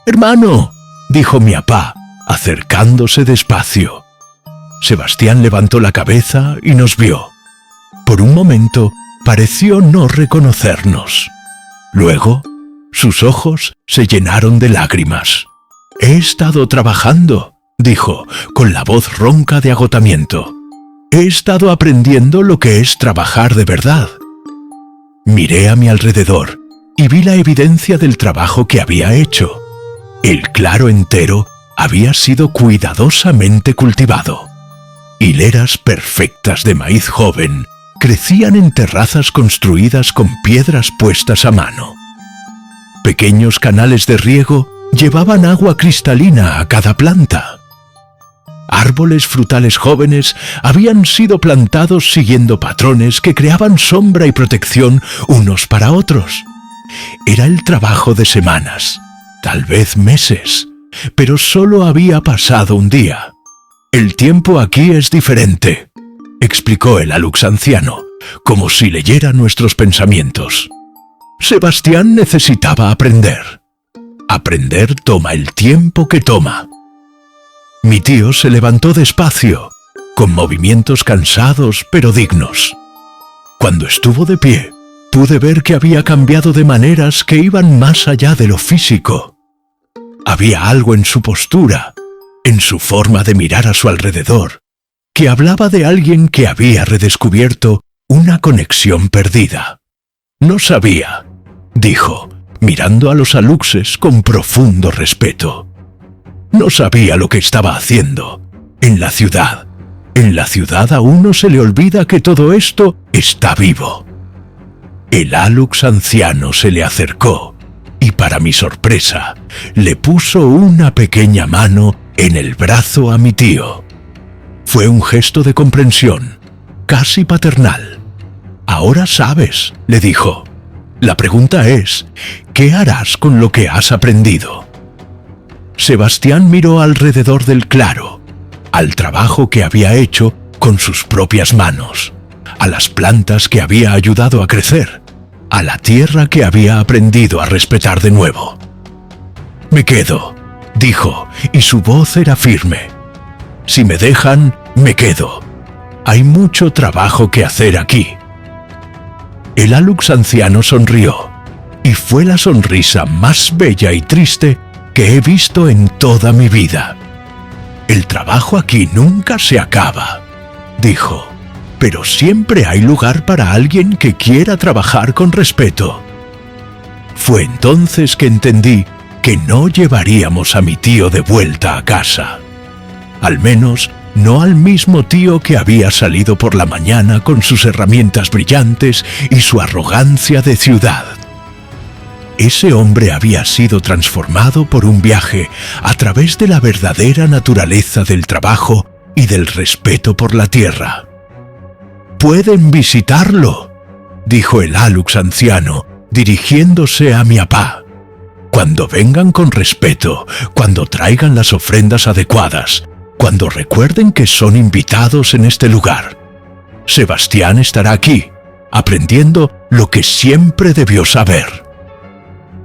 «Hermano», dijo mi papá, acercándose despacio. Sebastián levantó la cabeza y nos vio. Por un momento pareció no reconocernos. Luego, sus ojos se llenaron de lágrimas. «He estado trabajando», dijo, con la voz ronca de agotamiento. «He estado aprendiendo lo que es trabajar de verdad». Miré a mi alrededor y vi la evidencia del trabajo que había hecho. El claro entero había sido cuidadosamente cultivado. Hileras perfectas de maíz joven crecían en terrazas construidas con piedras puestas a mano. Pequeños canales de riego llevaban agua cristalina a cada planta. Árboles frutales jóvenes habían sido plantados siguiendo patrones que creaban sombra y protección unos para otros. Era el trabajo de semanas, tal vez meses, pero solo había pasado un día. «El tiempo aquí es diferente», explicó el alux anciano, como si leyera nuestros pensamientos. Sebastián necesitaba aprender. Aprender toma el tiempo que toma. Mi tío se levantó despacio, con movimientos cansados pero dignos. Cuando estuvo de pie, pude ver que había cambiado de maneras que iban más allá de lo físico. Había algo en su postura, en su forma de mirar a su alrededor, que hablaba de alguien que había redescubierto una conexión perdida. «No sabía», dijo, mirando a los aluxes con profundo respeto. «No sabía lo que estaba haciendo, en la ciudad, En la ciudad a uno se le olvida que todo esto está vivo. El Alux anciano se le acercó y, para mi sorpresa, le puso una pequeña mano en el brazo a mi tío. Fue un gesto de comprensión, casi paternal. «Ahora sabes», le dijo. «La pregunta es, ¿qué harás con lo que has aprendido?» Sebastián miró alrededor del claro, al trabajo que había hecho con sus propias manos, a las plantas que había ayudado a crecer, a la tierra que había aprendido a respetar de nuevo. «Me quedo», dijo, y su voz era firme. «Si me dejan, me quedo. Hay mucho trabajo que hacer aquí». El Alux anciano sonrió, y fue la sonrisa más bella y triste que he visto en toda mi vida. «El trabajo aquí nunca se acaba», dijo, «pero siempre hay lugar para alguien que quiera trabajar con respeto». Fue entonces que entendí que no llevaríamos a mi tío de vuelta a casa. Al menos no al mismo tío que había salido por la mañana con sus herramientas brillantes y su arrogancia de ciudad. Ese hombre había sido transformado por un viaje a través de la verdadera naturaleza del trabajo y del respeto por la tierra. «Pueden visitarlo», dijo el Alux anciano, dirigiéndose a mi papá. «Cuando vengan con respeto, cuando traigan las ofrendas adecuadas, cuando recuerden que son invitados en este lugar. Sebastián estará aquí, aprendiendo lo que siempre debió saber».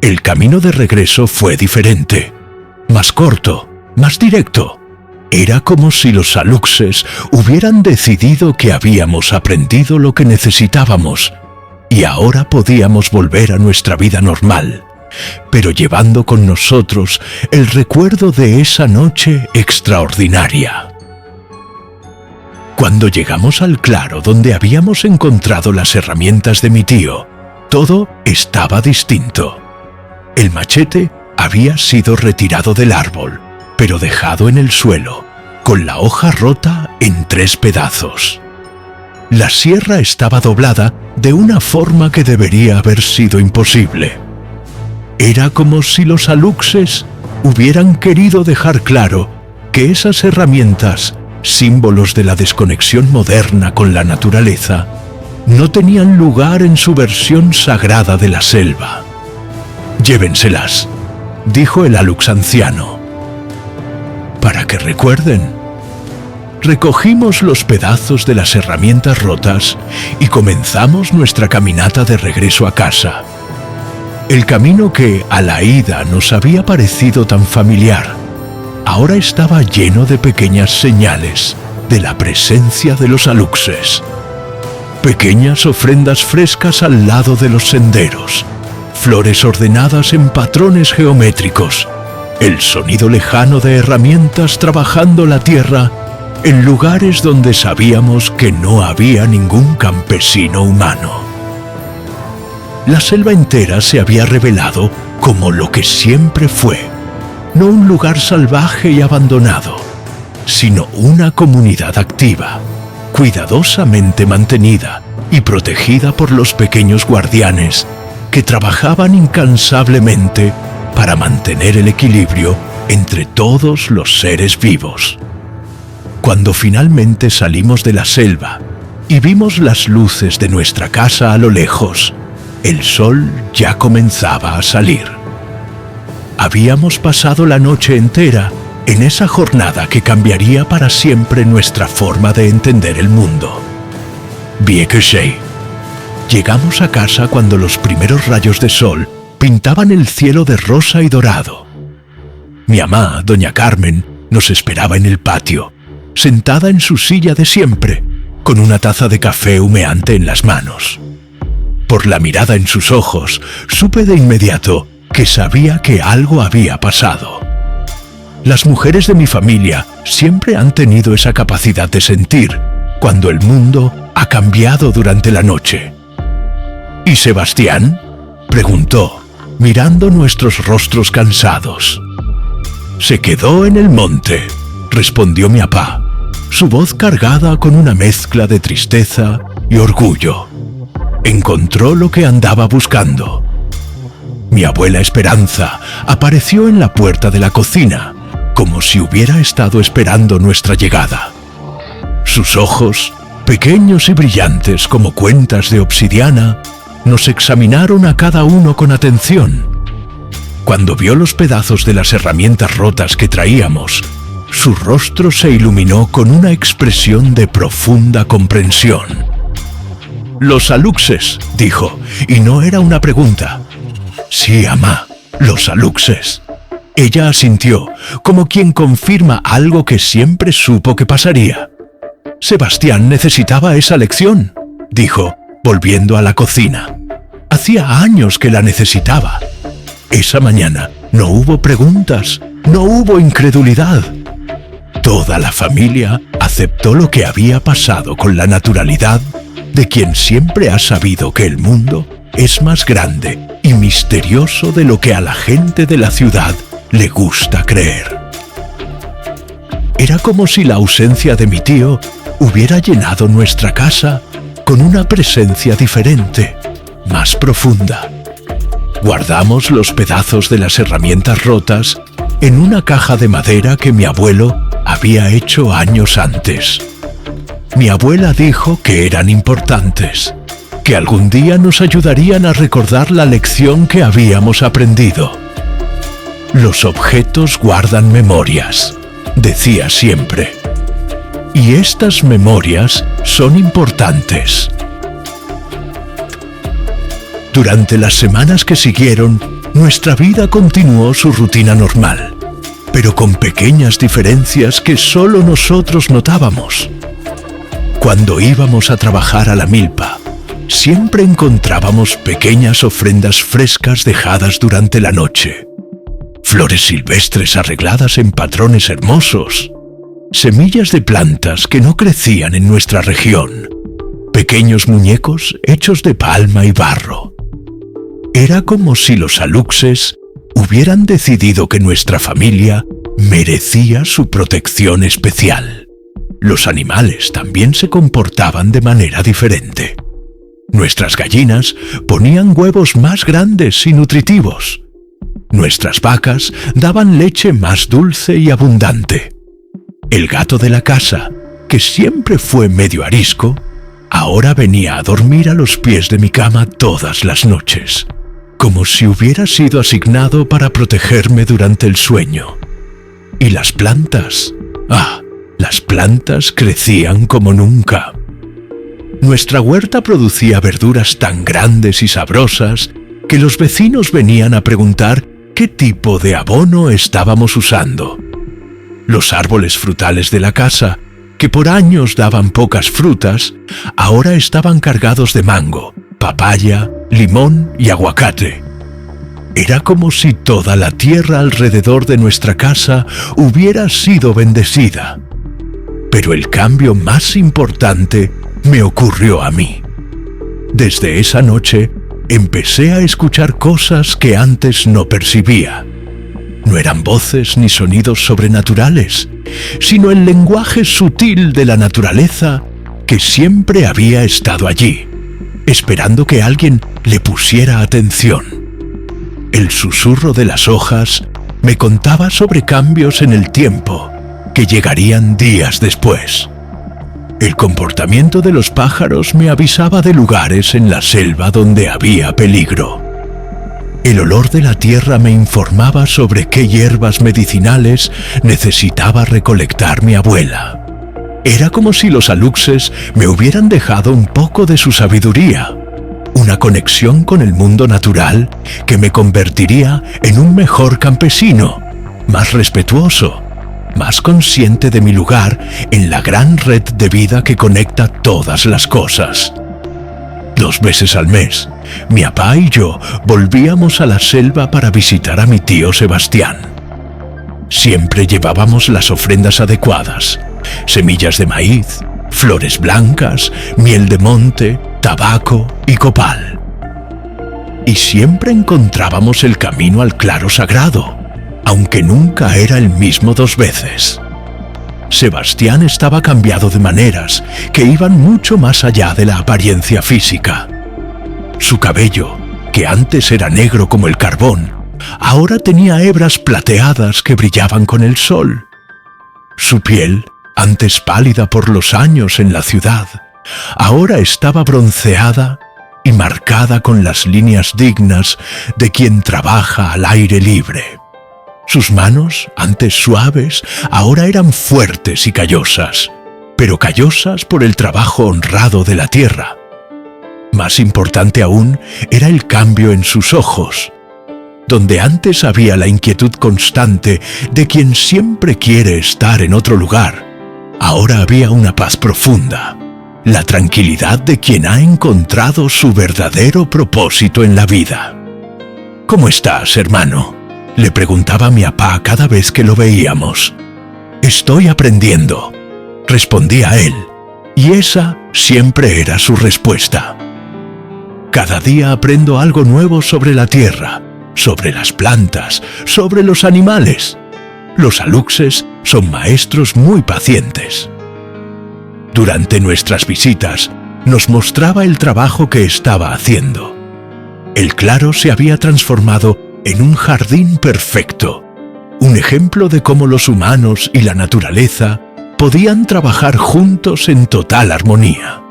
El camino de regreso fue diferente, más corto, más directo. Era como si los Aluxes hubieran decidido que habíamos aprendido lo que necesitábamos y ahora podíamos volver a nuestra vida normal, pero llevando con nosotros el recuerdo de esa noche extraordinaria. Cuando llegamos al claro donde habíamos encontrado las herramientas de mi tío, todo estaba distinto. El machete había sido retirado del árbol, pero dejado en el suelo, con la hoja rota en 3 pedazos. La sierra estaba doblada de una forma que debería haber sido imposible. Era como si los Aluxes hubieran querido dejar claro que esas herramientas, símbolos de la desconexión moderna con la naturaleza, no tenían lugar en su versión sagrada de la selva. «Llévenselas», dijo el Alux anciano, «para que recuerden». Recogimos los pedazos de las herramientas rotas y comenzamos nuestra caminata de regreso a casa. El camino que a la ida nos había parecido tan familiar, ahora estaba lleno de pequeñas señales de la presencia de los Aluxes. Pequeñas ofrendas frescas al lado de los senderos, flores ordenadas en patrones geométricos, el sonido lejano de herramientas trabajando la tierra en lugares donde sabíamos que no había ningún campesino humano. La selva entera se había revelado como lo que siempre fue, no un lugar salvaje y abandonado, sino una comunidad activa, cuidadosamente mantenida y protegida por los pequeños guardianes que trabajaban incansablemente para mantener el equilibrio entre todos los seres vivos. Cuando finalmente salimos de la selva y vimos las luces de nuestra casa a lo lejos, el sol ya comenzaba a salir. Habíamos pasado la noche entera en esa jornada que cambiaría para siempre nuestra forma de entender el mundo. Bien que sí. Llegamos a casa cuando los primeros rayos de sol pintaban el cielo de rosa y dorado. Mi mamá, doña Carmen, nos esperaba en el patio, sentada en su silla de siempre, con una taza de café humeante en las manos. Por la mirada en sus ojos, supe de inmediato que sabía que algo había pasado. Las mujeres de mi familia siempre han tenido esa capacidad de sentir cuando el mundo ha cambiado durante la noche. ¿Y Sebastián?, preguntó, mirando nuestros rostros cansados. «Se quedó en el monte», respondió mi papá. su voz cargada con una mezcla de tristeza y orgullo. Encontró lo que andaba buscando. Mi abuela Esperanza apareció en la puerta de la cocina, como si hubiera estado esperando nuestra llegada. Sus ojos, pequeños y brillantes como cuentas de obsidiana, nos examinaron a cada uno con atención. Cuando vio los pedazos de las herramientas rotas que traíamos, su rostro se iluminó con una expresión de profunda comprensión. «Los aluxes», dijo, y no era una pregunta. «Sí, amá, los aluxes». Ella asintió, como quien confirma algo que siempre supo que pasaría. «Sebastián necesitaba esa lección», dijo, volviendo a la cocina. Hacía años que la necesitaba. Esa mañana no hubo preguntas, no hubo incredulidad. Toda la familia aceptó lo que había pasado con la naturalidad de quien siempre ha sabido que el mundo es más grande y misterioso de lo que a la gente de la ciudad le gusta creer. Era como si la ausencia de mi tío hubiera llenado nuestra casa con una presencia diferente, más profunda. Guardamos los pedazos de las herramientas rotas en una caja de madera que mi abuelo había hecho años antes. Mi abuela dijo que eran importantes, que algún día nos ayudarían a recordar la lección que habíamos aprendido. Los objetos guardan memorias, decía siempre. Y estas memorias son importantes. Durante las semanas que siguieron, nuestra vida continuó su rutina normal, pero con pequeñas diferencias que solo nosotros notábamos. Cuando íbamos a trabajar a la milpa, siempre encontrábamos pequeñas ofrendas frescas dejadas durante la noche. Flores silvestres arregladas en patrones hermosos. Semillas de plantas que no crecían en nuestra región. Pequeños muñecos hechos de palma y barro. Era como si los aluxes hubieran decidido que nuestra familia merecía su protección especial. Los animales también se comportaban de manera diferente. Nuestras gallinas ponían huevos más grandes y nutritivos. Nuestras vacas daban leche más dulce y abundante. El gato de la casa, que siempre fue medio arisco, ahora venía a dormir a los pies de mi cama todas las noches, como si hubiera sido asignado para protegerme durante el sueño. Y las plantas, las plantas crecían como nunca. Nuestra huerta producía verduras tan grandes y sabrosas que los vecinos venían a preguntar qué tipo de abono estábamos usando. Los árboles frutales de la casa, que por años daban pocas frutas, ahora estaban cargados de mango, papaya, limón y aguacate. Era como si toda la tierra alrededor de nuestra casa hubiera sido bendecida. Pero el cambio más importante me ocurrió a mí. Desde esa noche empecé a escuchar cosas que antes no percibía. No eran voces ni sonidos sobrenaturales, sino el lenguaje sutil de la naturaleza que siempre había estado allí, esperando que alguien le pusiera atención. El susurro de las hojas me contaba sobre cambios en el tiempo que llegarían días después. El comportamiento de los pájaros me avisaba de lugares en la selva donde había peligro. El olor de la tierra me informaba sobre qué hierbas medicinales necesitaba recolectar mi abuela. Era como si los aluxes me hubieran dejado un poco de su sabiduría, una conexión con el mundo natural que me convertiría en un mejor campesino, más respetuoso, más consciente de mi lugar en la gran red de vida que conecta todas las cosas. 2 veces al mes, mi papá y yo volvíamos a la selva para visitar a mi tío Sebastián. Siempre llevábamos las ofrendas adecuadas: semillas de maíz, flores blancas, miel de monte, tabaco y copal. Y siempre encontrábamos el camino al claro sagrado, aunque nunca era el mismo 2 veces. Sebastián estaba cambiado de maneras que iban mucho más allá de la apariencia física. Su cabello, que antes era negro como el carbón, ahora tenía hebras plateadas que brillaban con el sol. Su piel, antes pálida por los años en la ciudad, ahora estaba bronceada y marcada con las líneas dignas de quien trabaja al aire libre. Sus manos, antes suaves, ahora eran fuertes y callosas, pero callosas por el trabajo honrado de la tierra. Más importante aún era el cambio en sus ojos. Donde antes había la inquietud constante de quien siempre quiere estar en otro lugar, ahora había una paz profunda, la tranquilidad de quien ha encontrado su verdadero propósito en la vida. «¿Cómo estás, hermano?», le preguntaba a mi papá cada vez que lo veíamos. «Estoy aprendiendo», respondía él, y esa siempre era su respuesta. «Cada día aprendo algo nuevo sobre la tierra, sobre las plantas, sobre los animales. Los aluxes son maestros muy pacientes». Durante nuestras visitas, nos mostraba el trabajo que estaba haciendo. El claro se había transformado en un jardín perfecto, un ejemplo de cómo los humanos y la naturaleza podían trabajar juntos en total armonía.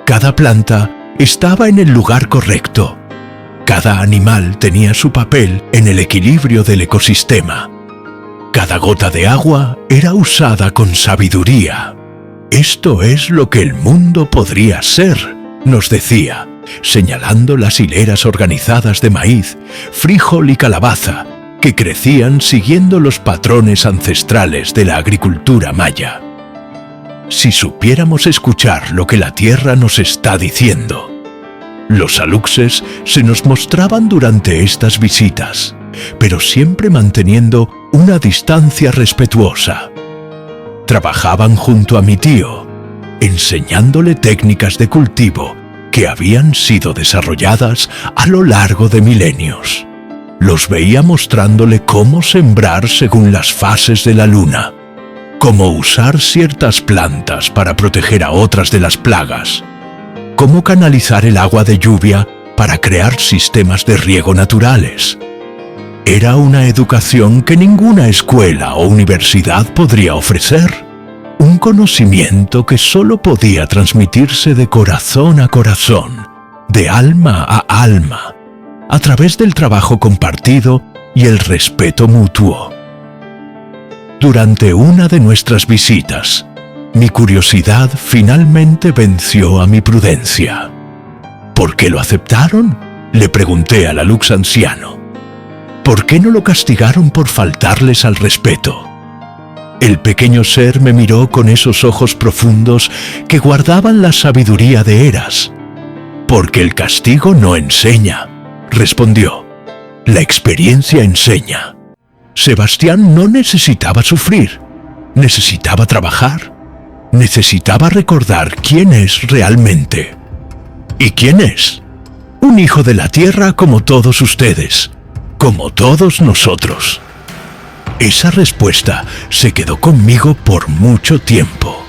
Cada planta estaba en el lugar correcto. Cada animal tenía su papel en el equilibrio del ecosistema. Cada gota de agua era usada con sabiduría. «Esto es lo que el mundo podría ser», nos decía, señalando las hileras organizadas de maíz, frijol y calabaza, que crecían siguiendo los patrones ancestrales de la agricultura maya. Si supiéramos escuchar lo que la tierra nos está diciendo. Los aluxes se nos mostraban durante estas visitas, pero siempre manteniendo una distancia respetuosa. Trabajaban junto a mi tío, enseñándole técnicas de cultivo que habían sido desarrolladas a lo largo de milenios. Los veía mostrándole cómo sembrar según las fases de la luna, cómo usar ciertas plantas para proteger a otras de las plagas, cómo canalizar el agua de lluvia para crear sistemas de riego naturales. Era una educación que ninguna escuela o universidad podría ofrecer, un conocimiento que solo podía transmitirse de corazón a corazón, de alma a alma, a través del trabajo compartido y el respeto mutuo. Durante una de nuestras visitas, mi curiosidad finalmente venció a mi prudencia. ¿Por qué lo aceptaron?, le pregunté al alux anciano. ¿Por qué no lo castigaron por faltarles al respeto? El pequeño ser me miró con esos ojos profundos que guardaban la sabiduría de eras. «Porque el castigo no enseña», respondió. «La experiencia enseña». Sebastián no necesitaba sufrir, necesitaba trabajar, necesitaba recordar quién es realmente. ¿Y quién es? Un hijo de la tierra como todos ustedes, como todos nosotros. Esa respuesta se quedó conmigo por mucho tiempo.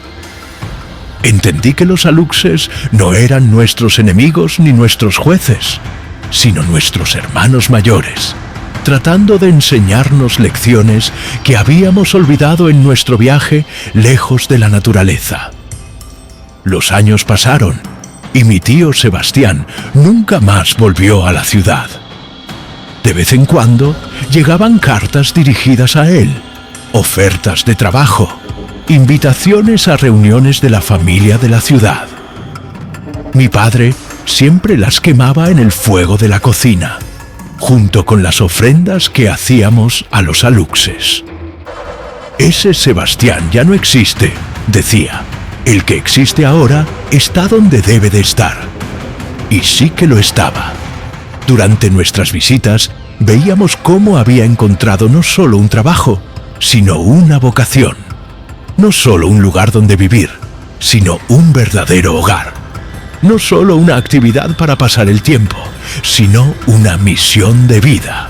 Entendí que los aluxes no eran nuestros enemigos ni nuestros jueces, sino nuestros hermanos mayores, tratando de enseñarnos lecciones que habíamos olvidado en nuestro viaje lejos de la naturaleza. Los años pasaron y mi tío Sebastián nunca más volvió a la ciudad. De vez en cuando llegaban cartas dirigidas a él, ofertas de trabajo, invitaciones a reuniones de la familia de la ciudad. Mi padre siempre las quemaba en el fuego de la cocina, junto con las ofrendas que hacíamos a los aluxes. «Ese Sebastián ya no existe», decía. «El que existe ahora está donde debe de estar». Y sí que lo estaba. Durante nuestras visitas veíamos cómo había encontrado no solo un trabajo, sino una vocación. No solo un lugar donde vivir, sino un verdadero hogar. No solo una actividad para pasar el tiempo, sino una misión de vida.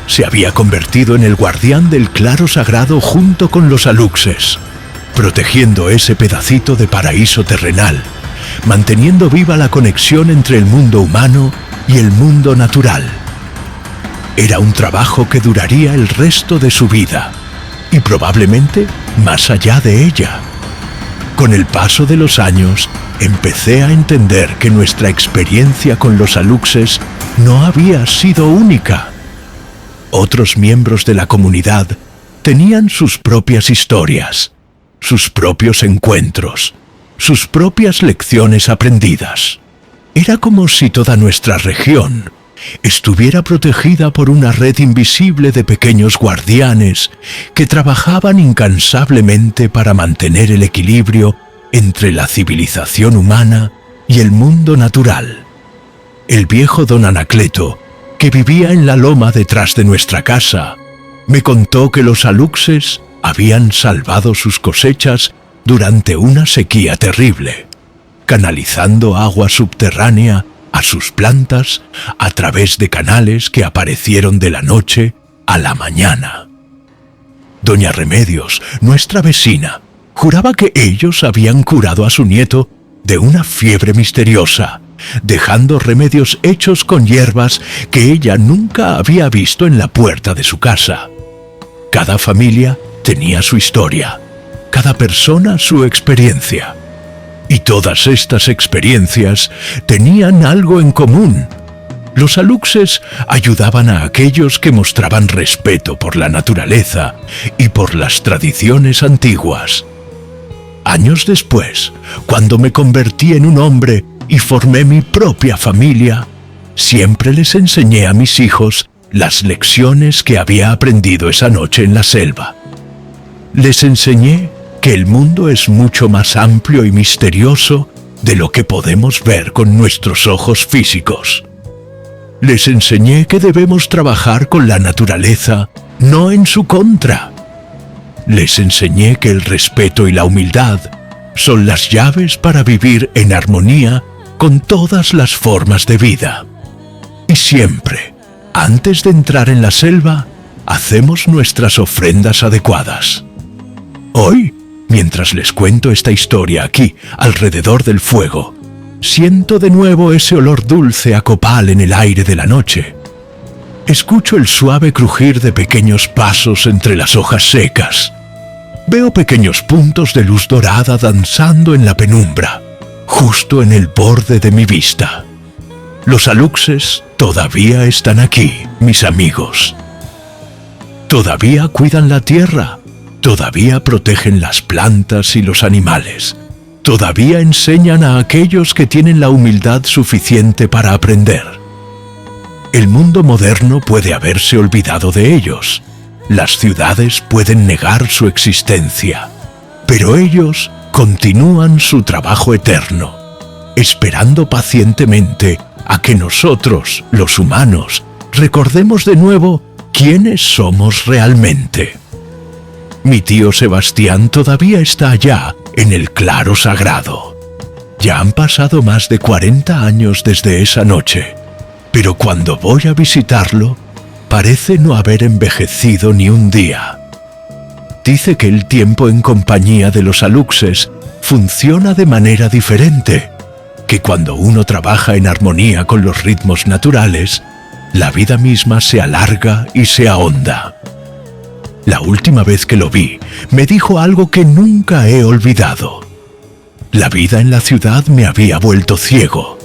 se había convertido en el guardián del claro sagrado junto con los aluxes, protegiendo ese pedacito de paraíso terrenal, manteniendo viva la conexión entre el mundo humano y el mundo natural. Era un trabajo que duraría el resto de su vida, y probablemente más allá de ella. Con el paso de los años, empecé a entender que nuestra experiencia con los aluxes no había sido única. Otros miembros de la comunidad tenían sus propias historias, sus propios encuentros, sus propias lecciones aprendidas. Era como si toda nuestra región estuviera protegida por una red invisible de pequeños guardianes que trabajaban incansablemente para mantener el equilibrio entre la civilización humana y el mundo natural. El viejo don Anacleto, que vivía en la loma detrás de nuestra casa, me contó que los aluxes habían salvado sus cosechas durante una sequía terrible, canalizando agua subterránea a sus plantas a través de canales que aparecieron de la noche a la mañana. Doña Remedios, nuestra vecina, juraba que ellos habían curado a su nieto de una fiebre misteriosa, dejando remedios hechos con hierbas que ella nunca había visto en la puerta de su casa. Cada familia tenía su historia, cada persona su experiencia. Y todas estas experiencias tenían algo en común. Los aluxes ayudaban a aquellos que mostraban respeto por la naturaleza y por las tradiciones antiguas. Años después, cuando me convertí en un hombre y formé mi propia familia, siempre les enseñé a mis hijos las lecciones que había aprendido esa noche en la selva. Les enseñé que el mundo es mucho más amplio y misterioso de lo que podemos ver con nuestros ojos físicos. Les enseñé que debemos trabajar con la naturaleza, no en su contra. Les enseñé que el respeto y la humildad son las llaves para vivir en armonía con todas las formas de vida. Y siempre, antes de entrar en la selva, hacemos nuestras ofrendas adecuadas. Hoy, mientras les cuento esta historia aquí, alrededor del fuego, siento de nuevo ese olor dulce a copal en el aire de la noche. Escucho el suave crujir de pequeños pasos entre las hojas secas. Veo pequeños puntos de luz dorada danzando en la penumbra, justo en el borde de mi vista. Los aluxes todavía están aquí, mis amigos. Todavía cuidan la tierra. Todavía protegen las plantas y los animales. Todavía enseñan a aquellos que tienen la humildad suficiente para aprender. El mundo moderno puede haberse olvidado de ellos. Las ciudades pueden negar su existencia. Pero ellos continúan su trabajo eterno, esperando pacientemente a que nosotros, los humanos, recordemos de nuevo quiénes somos realmente. Mi tío Sebastián todavía está allá, en el claro sagrado. Ya han pasado más de 40 años desde esa noche, pero cuando voy a visitarlo, parece no haber envejecido ni un día. Dice que el tiempo en compañía de los aluxes funciona de manera diferente, que cuando uno trabaja en armonía con los ritmos naturales, la vida misma se alarga y se ahonda. La última vez que lo vi, me dijo algo que nunca he olvidado. La vida en la ciudad me había vuelto ciego,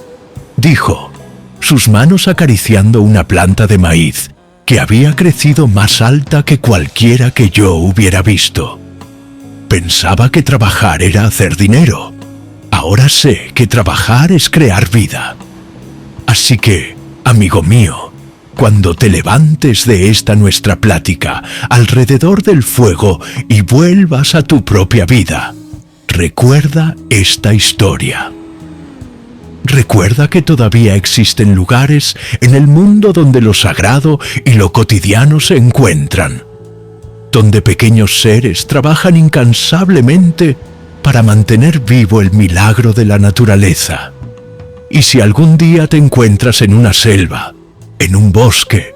dijo, sus manos acariciando una planta de maíz que había crecido más alta que cualquiera que yo hubiera visto. Pensaba que trabajar era hacer dinero. Ahora sé que trabajar es crear vida. Así que, amigo mío, cuando te levantes de esta nuestra plática alrededor del fuego y vuelvas a tu propia vida, recuerda esta historia. Recuerda que todavía existen lugares en el mundo donde lo sagrado y lo cotidiano se encuentran, donde pequeños seres trabajan incansablemente para mantener vivo el milagro de la naturaleza. Y si algún día te encuentras en una selva, en un bosque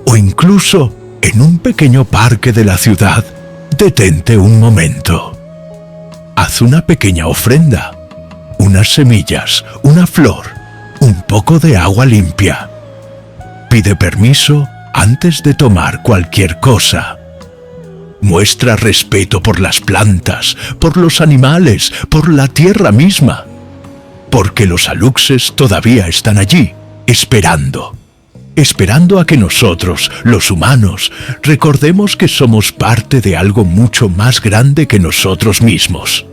o incluso en un pequeño parque de la ciudad, detente un momento. Haz una pequeña ofrenda, unas semillas, una flor, un poco de agua limpia. Pide permiso antes de tomar cualquier cosa. Muestra respeto por las plantas, por los animales, por la tierra misma, porque los aluxes todavía están allí, esperando a que nosotros, los humanos, recordemos que somos parte de algo mucho más grande que nosotros mismos,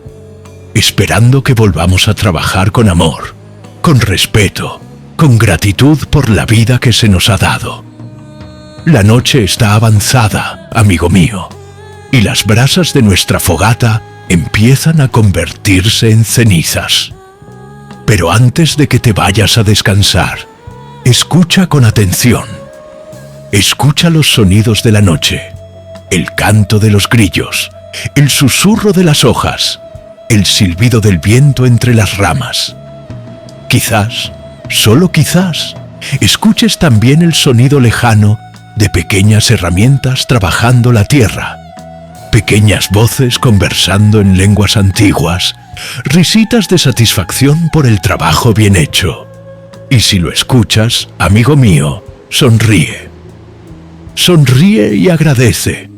esperando que volvamos a trabajar con amor, con respeto, con gratitud por la vida que se nos ha dado. La noche está avanzada, amigo mío, y las brasas de nuestra fogata empiezan a convertirse en cenizas. Pero antes de que te vayas a descansar, escucha con atención. Escucha los sonidos de la noche, el canto de los grillos, el susurro de las hojas, el silbido del viento entre las ramas. Quizás, solo quizás, escuches también el sonido lejano de pequeñas herramientas trabajando la tierra, pequeñas voces conversando en lenguas antiguas, risitas de satisfacción por el trabajo bien hecho. Y si lo escuchas, amigo mío, sonríe. Sonríe y agradece,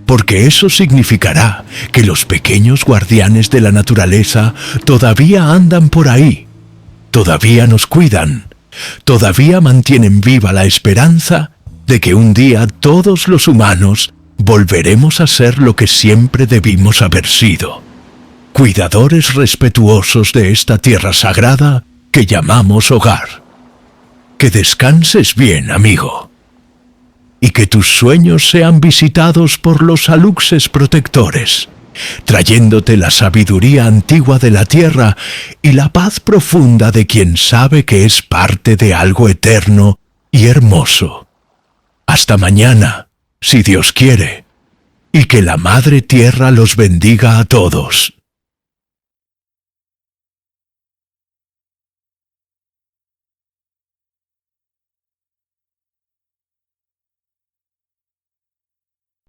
porque eso significará que los pequeños guardianes de la naturaleza todavía andan por ahí, todavía nos cuidan, todavía mantienen viva la esperanza de que un día todos los humanos volveremos a ser lo que siempre debimos haber sido, cuidadores respetuosos de esta tierra sagrada que llamamos hogar. Que descanses bien, amigo, y que tus sueños sean visitados por los aluxes protectores, trayéndote la sabiduría antigua de la tierra y la paz profunda de quien sabe que es parte de algo eterno y hermoso. Hasta mañana, si Dios quiere, y que la Madre Tierra los bendiga a todos.